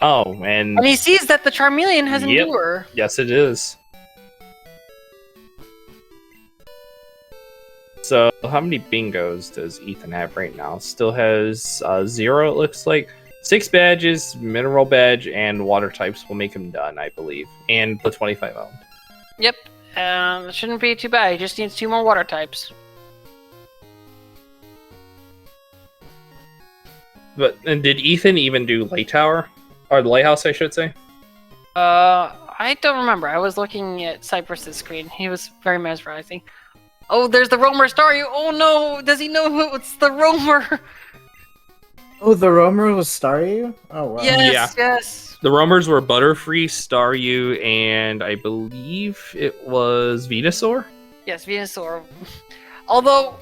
Oh, and And he sees that the Charmeleon has Yep. Endure. yes, it is. So, how many bingos does Ethan have right now? Still has 0, it looks like. 6 badges, mineral badge, and water types will make him done, I believe. And the 25 owned. Yep. It shouldn't be too bad. He just needs 2 more water types. And did Ethan even do Light Tower? Or the Lighthouse, I should say? I don't remember. I was looking at Cypress's screen. He was very mesmerizing. Oh, there's the Roamer Staryu. Oh no! Does he know it's the Roamer? Oh, the Roamer was Staryu? Oh, wow. Yes, yes. The Roamers were Butterfree, Staryu, and I believe it was Venusaur? Yes, Venusaur. Although,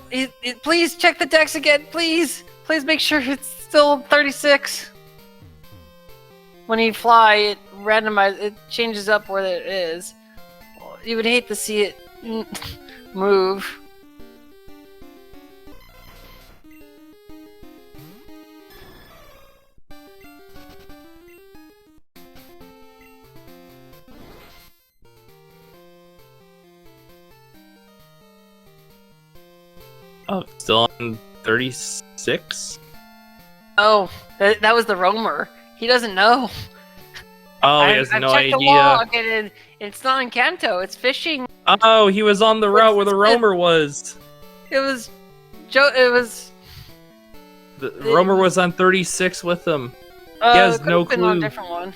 please check the dex again, please. Please make sure it's still 36. When you fly, it changes up where it is. You would hate to see it move. Oh, still on 36? Oh, that was the Roamer. He doesn't know. Oh, he I've has no checked the idea. log, and it's not in Kanto. It's fishing. Oh, he was on the route where the roamer was. It was Joe. It was. The roamer was on 36 with him. He has It could no have been on a clue. different one.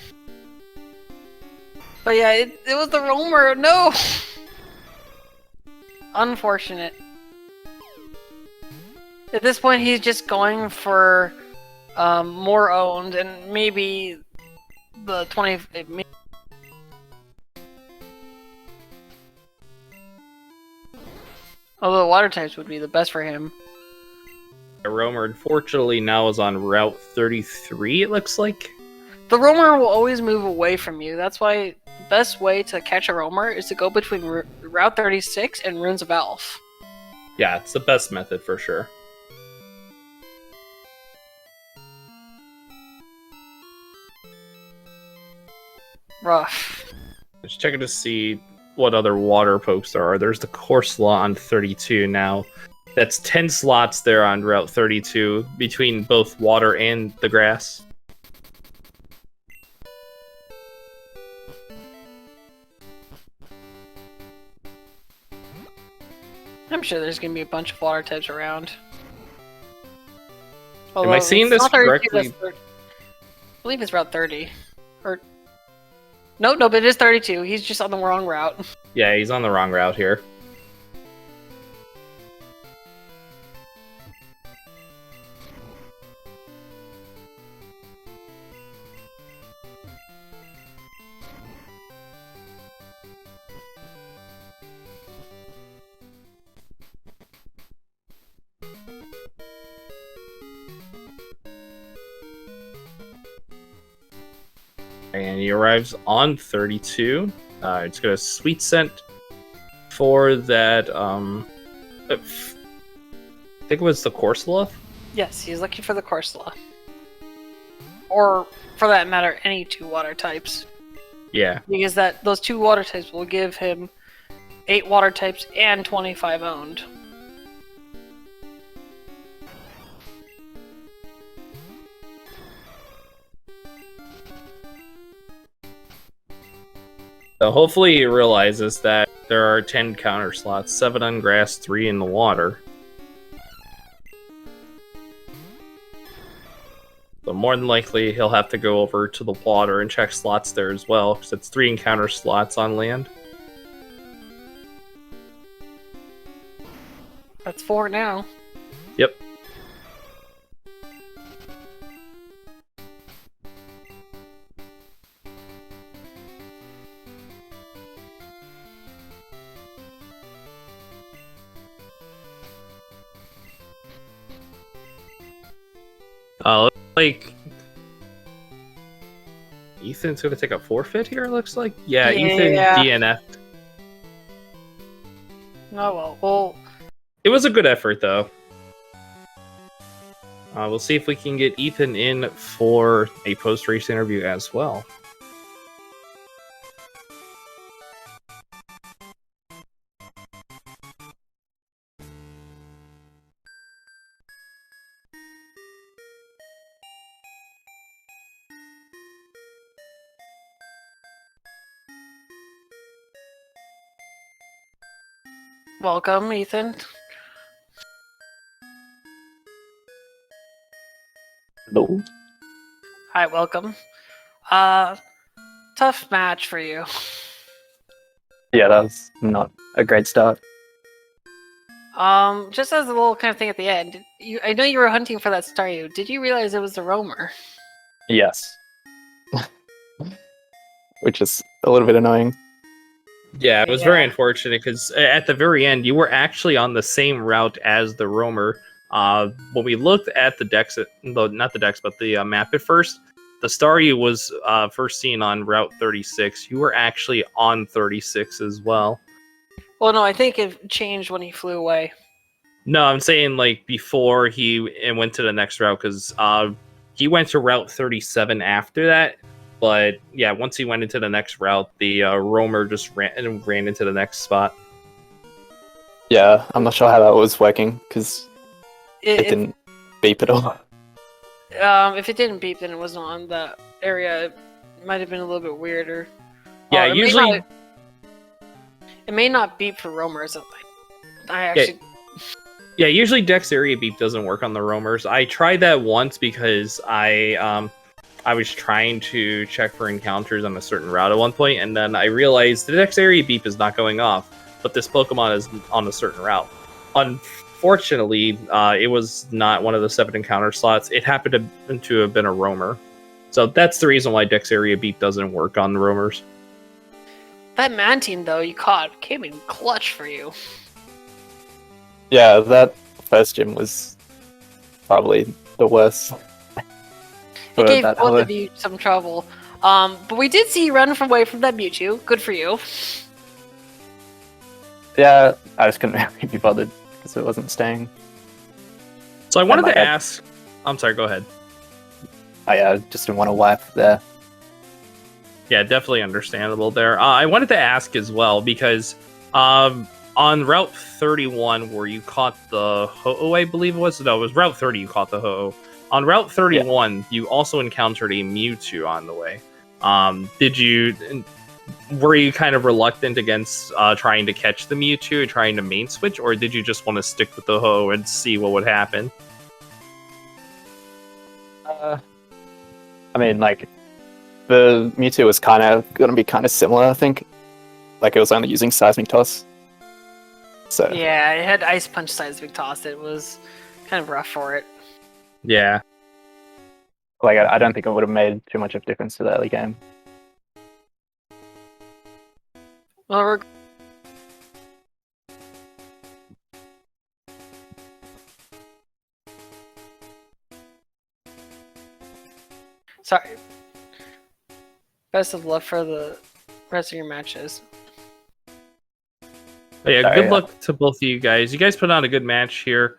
But yeah, it was the roamer. No. Unfortunate. At this point, he's just going for more owned and maybe the 20. Although the water types would be the best for him. The roamer, unfortunately, now is on Route 33, it looks like. The roamer will always move away from you. That's why the best way to catch a roamer is to go between Route 36 and Runes of Elf. Yeah, it's the best method for sure. Rough. Just checking to see what other water pokes there are. There's the Corsola on 32 now. That's 10 slots there on Route 32 between both water and the grass. I'm sure there's gonna be a bunch of water types around. Am I seeing this correctly? I believe it's Route 30. Or no, but it is 32. He's just on the wrong route. Yeah, he's on the wrong route here. And he arrives on 32. It's got a sweet scent for that. I think it was the Corsola. Yes, he's looking for the Corsola. Or, for that matter, any two water types. Yeah. Because those two water types will give him 8 water types and 25 owned. So hopefully he realizes that there are 10 counter slots, 7 on grass, 3 in the water. So more than likely he'll have to go over to the water and check slots there as well, because it's 3 encounter slots on land. That's 4 now. Yep. Looks like Ethan's gonna take a forfeit here, looks like. Yeah, Ethan DNF'd. Oh well, It was a good effort, though. We'll see if we can get Ethan in for a post-race interview as well. welcome, Ethan. Hello. Hi, welcome. Tough match for you. Yeah, that was not a great start. Just as a little kind of thing at the end, I know you were hunting for that Staryu. Did you realize it was the roamer? Yes. Which is a little bit annoying. Yeah, it was very unfortunate because at the very end, you were actually on the same route as the roamer. When we looked at the decks, not the decks, but the map at first, the Staryu was first seen on Route 36. You were actually on 36 as well. Well, no, I think it changed when he flew away. No, I'm saying like before he went to the next route, because he went to Route 37 after that. But yeah, once he went into the next route, the roamer just ran into the next spot. Yeah, I'm not sure how that was working because it didn't beep at all. If it didn't beep, then it wasn't on the area. might have been a little bit weirder. Yeah, it usually. It may not beep for roamers. I actually. Yeah, usually Dex area beep doesn't work on the roamers. I tried that once because I was trying to check for encounters on a certain route at one point, and then I realized the Dex area beep is not going off, but this Pokemon is on a certain route. Unfortunately, it was not one of the 7 encounter slots. It happened to have been a roamer. So that's the reason why Dex area beep doesn't work on roamers. That Mantine, though, you caught came in clutch for you. Yeah, that first gym was probably the worst. It gave both of you some trouble. But we did see you run away from that Mewtwo. Good for you. Yeah, I just couldn't really be bothered because it wasn't staying. So I wanted to ask... I'm sorry, go ahead. I just didn't want to wipe there. Yeah, definitely understandable there. I wanted to ask as well, because on Route 31, where you caught the Ho-Oh, I believe it was? No, it was Route 30 you caught the Ho-Oh. On Route 31, you also encountered a Mewtwo on the way. Were you kind of reluctant against trying to catch the Mewtwo, trying to main switch, or did you just want to stick with the Ho-Oh and see what would happen? I mean, like, the Mewtwo was kind of going to be kind of similar, I think. Like, it was only using Seismic Toss. So. Yeah, it had Ice Punch Seismic Toss. It was kind of rough for it. Yeah. Like, I don't think it would have made too much of a difference to the early game. Well, sorry. Best of luck for the rest of your matches. But yeah, good luck to both of you guys. You guys put on a good match here.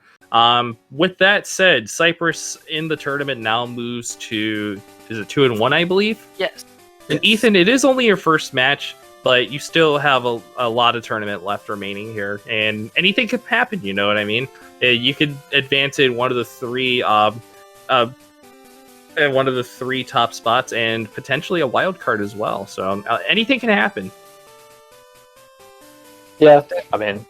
With that said, Cypress in the tournament now moves to, is it 2-1, I believe? Yes. And Ethan, it is only your first match, but you still have a lot of tournament left remaining here, and anything could happen. You know what I mean? You could advance in one of the three top spots, and potentially a wild card as well. So anything can happen. Yeah, I mean,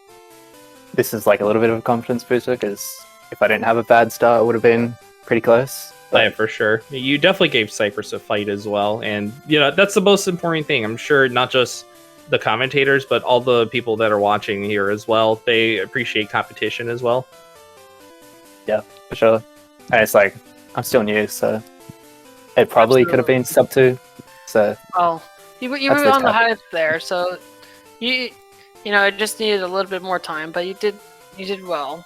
this is like a little bit of a confidence booster, because if I didn't have a bad start, it would have been pretty close. But... Yeah, for sure. You definitely gave Cypress a fight as well, and that's the most important thing. I'm sure not just the commentators, but all the people that are watching here as well. They appreciate competition as well. Yeah, for sure. And it's like, I'm still new, so it probably could have been sub 2. So. Well, you were on the hype there, so it just needed a little bit more time, but you did well.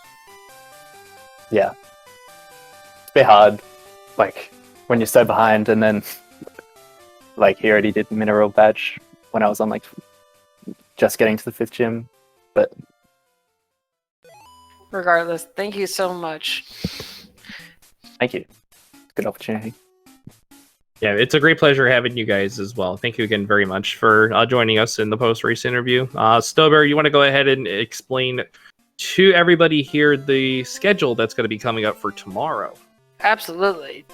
Yeah. It's a bit hard, like, when you're so behind, and then, like, he already did Mineral Badge when I was on, like, just getting to the 5th gym, but... Regardless, thank you so much. Thank you. Good opportunity. Yeah, it's a great pleasure having you guys as well. Thank you again very much for joining us in the post-race interview. Stober, you want to go ahead and explain to everybody here the schedule that's going to be coming up for tomorrow? Absolutely.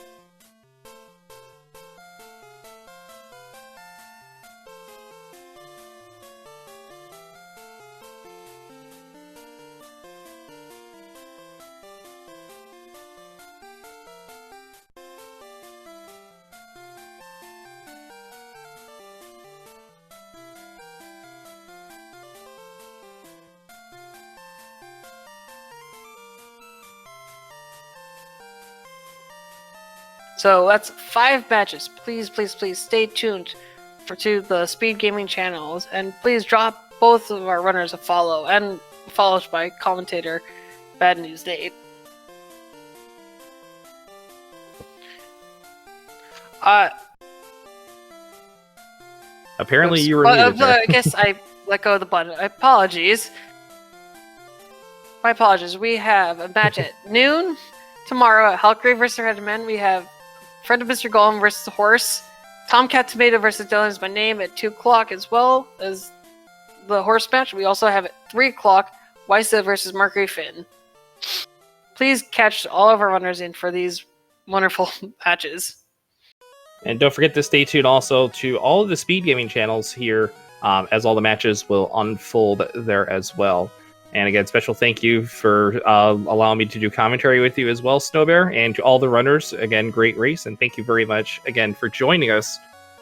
So that's 5 matches. Please, please, please stay tuned to the SpeedGaming channels, and please drop both of our runners a follow, and followed by commentator Bad News Nate. Apparently you were muted there. I guess I let go of the button. Apologies. My apologies. We have a match at noon tomorrow at Halkgrave versus Redman. We have Friend of Mr. Golem versus Horse. Tomcat Tomato versus Dylan is my name at 2 o'clock, as well as the horse match. We also have at 3 o'clock Wysa versus Mercury Finn. Please catch all of our runners in for these wonderful matches. And don't forget to stay tuned also to all of the Speed Gaming channels here, as all the matches will unfold there as well. And again, special thank you for allowing me to do commentary with you as well, Snowbear, and to all the runners. Again, great race, and thank you very much again for joining us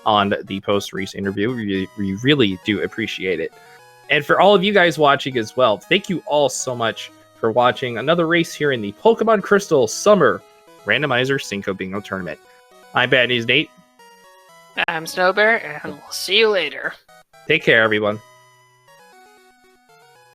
on the post-race interview. We really do appreciate it. And for all of you guys watching as well, thank you all so much for watching another race here in the Pokemon Crystal Summer Randomizer Cinco Bingo Tournament. I'm Bad News Nate. I'm Snowbear, and we'll see you later. Take care, everyone.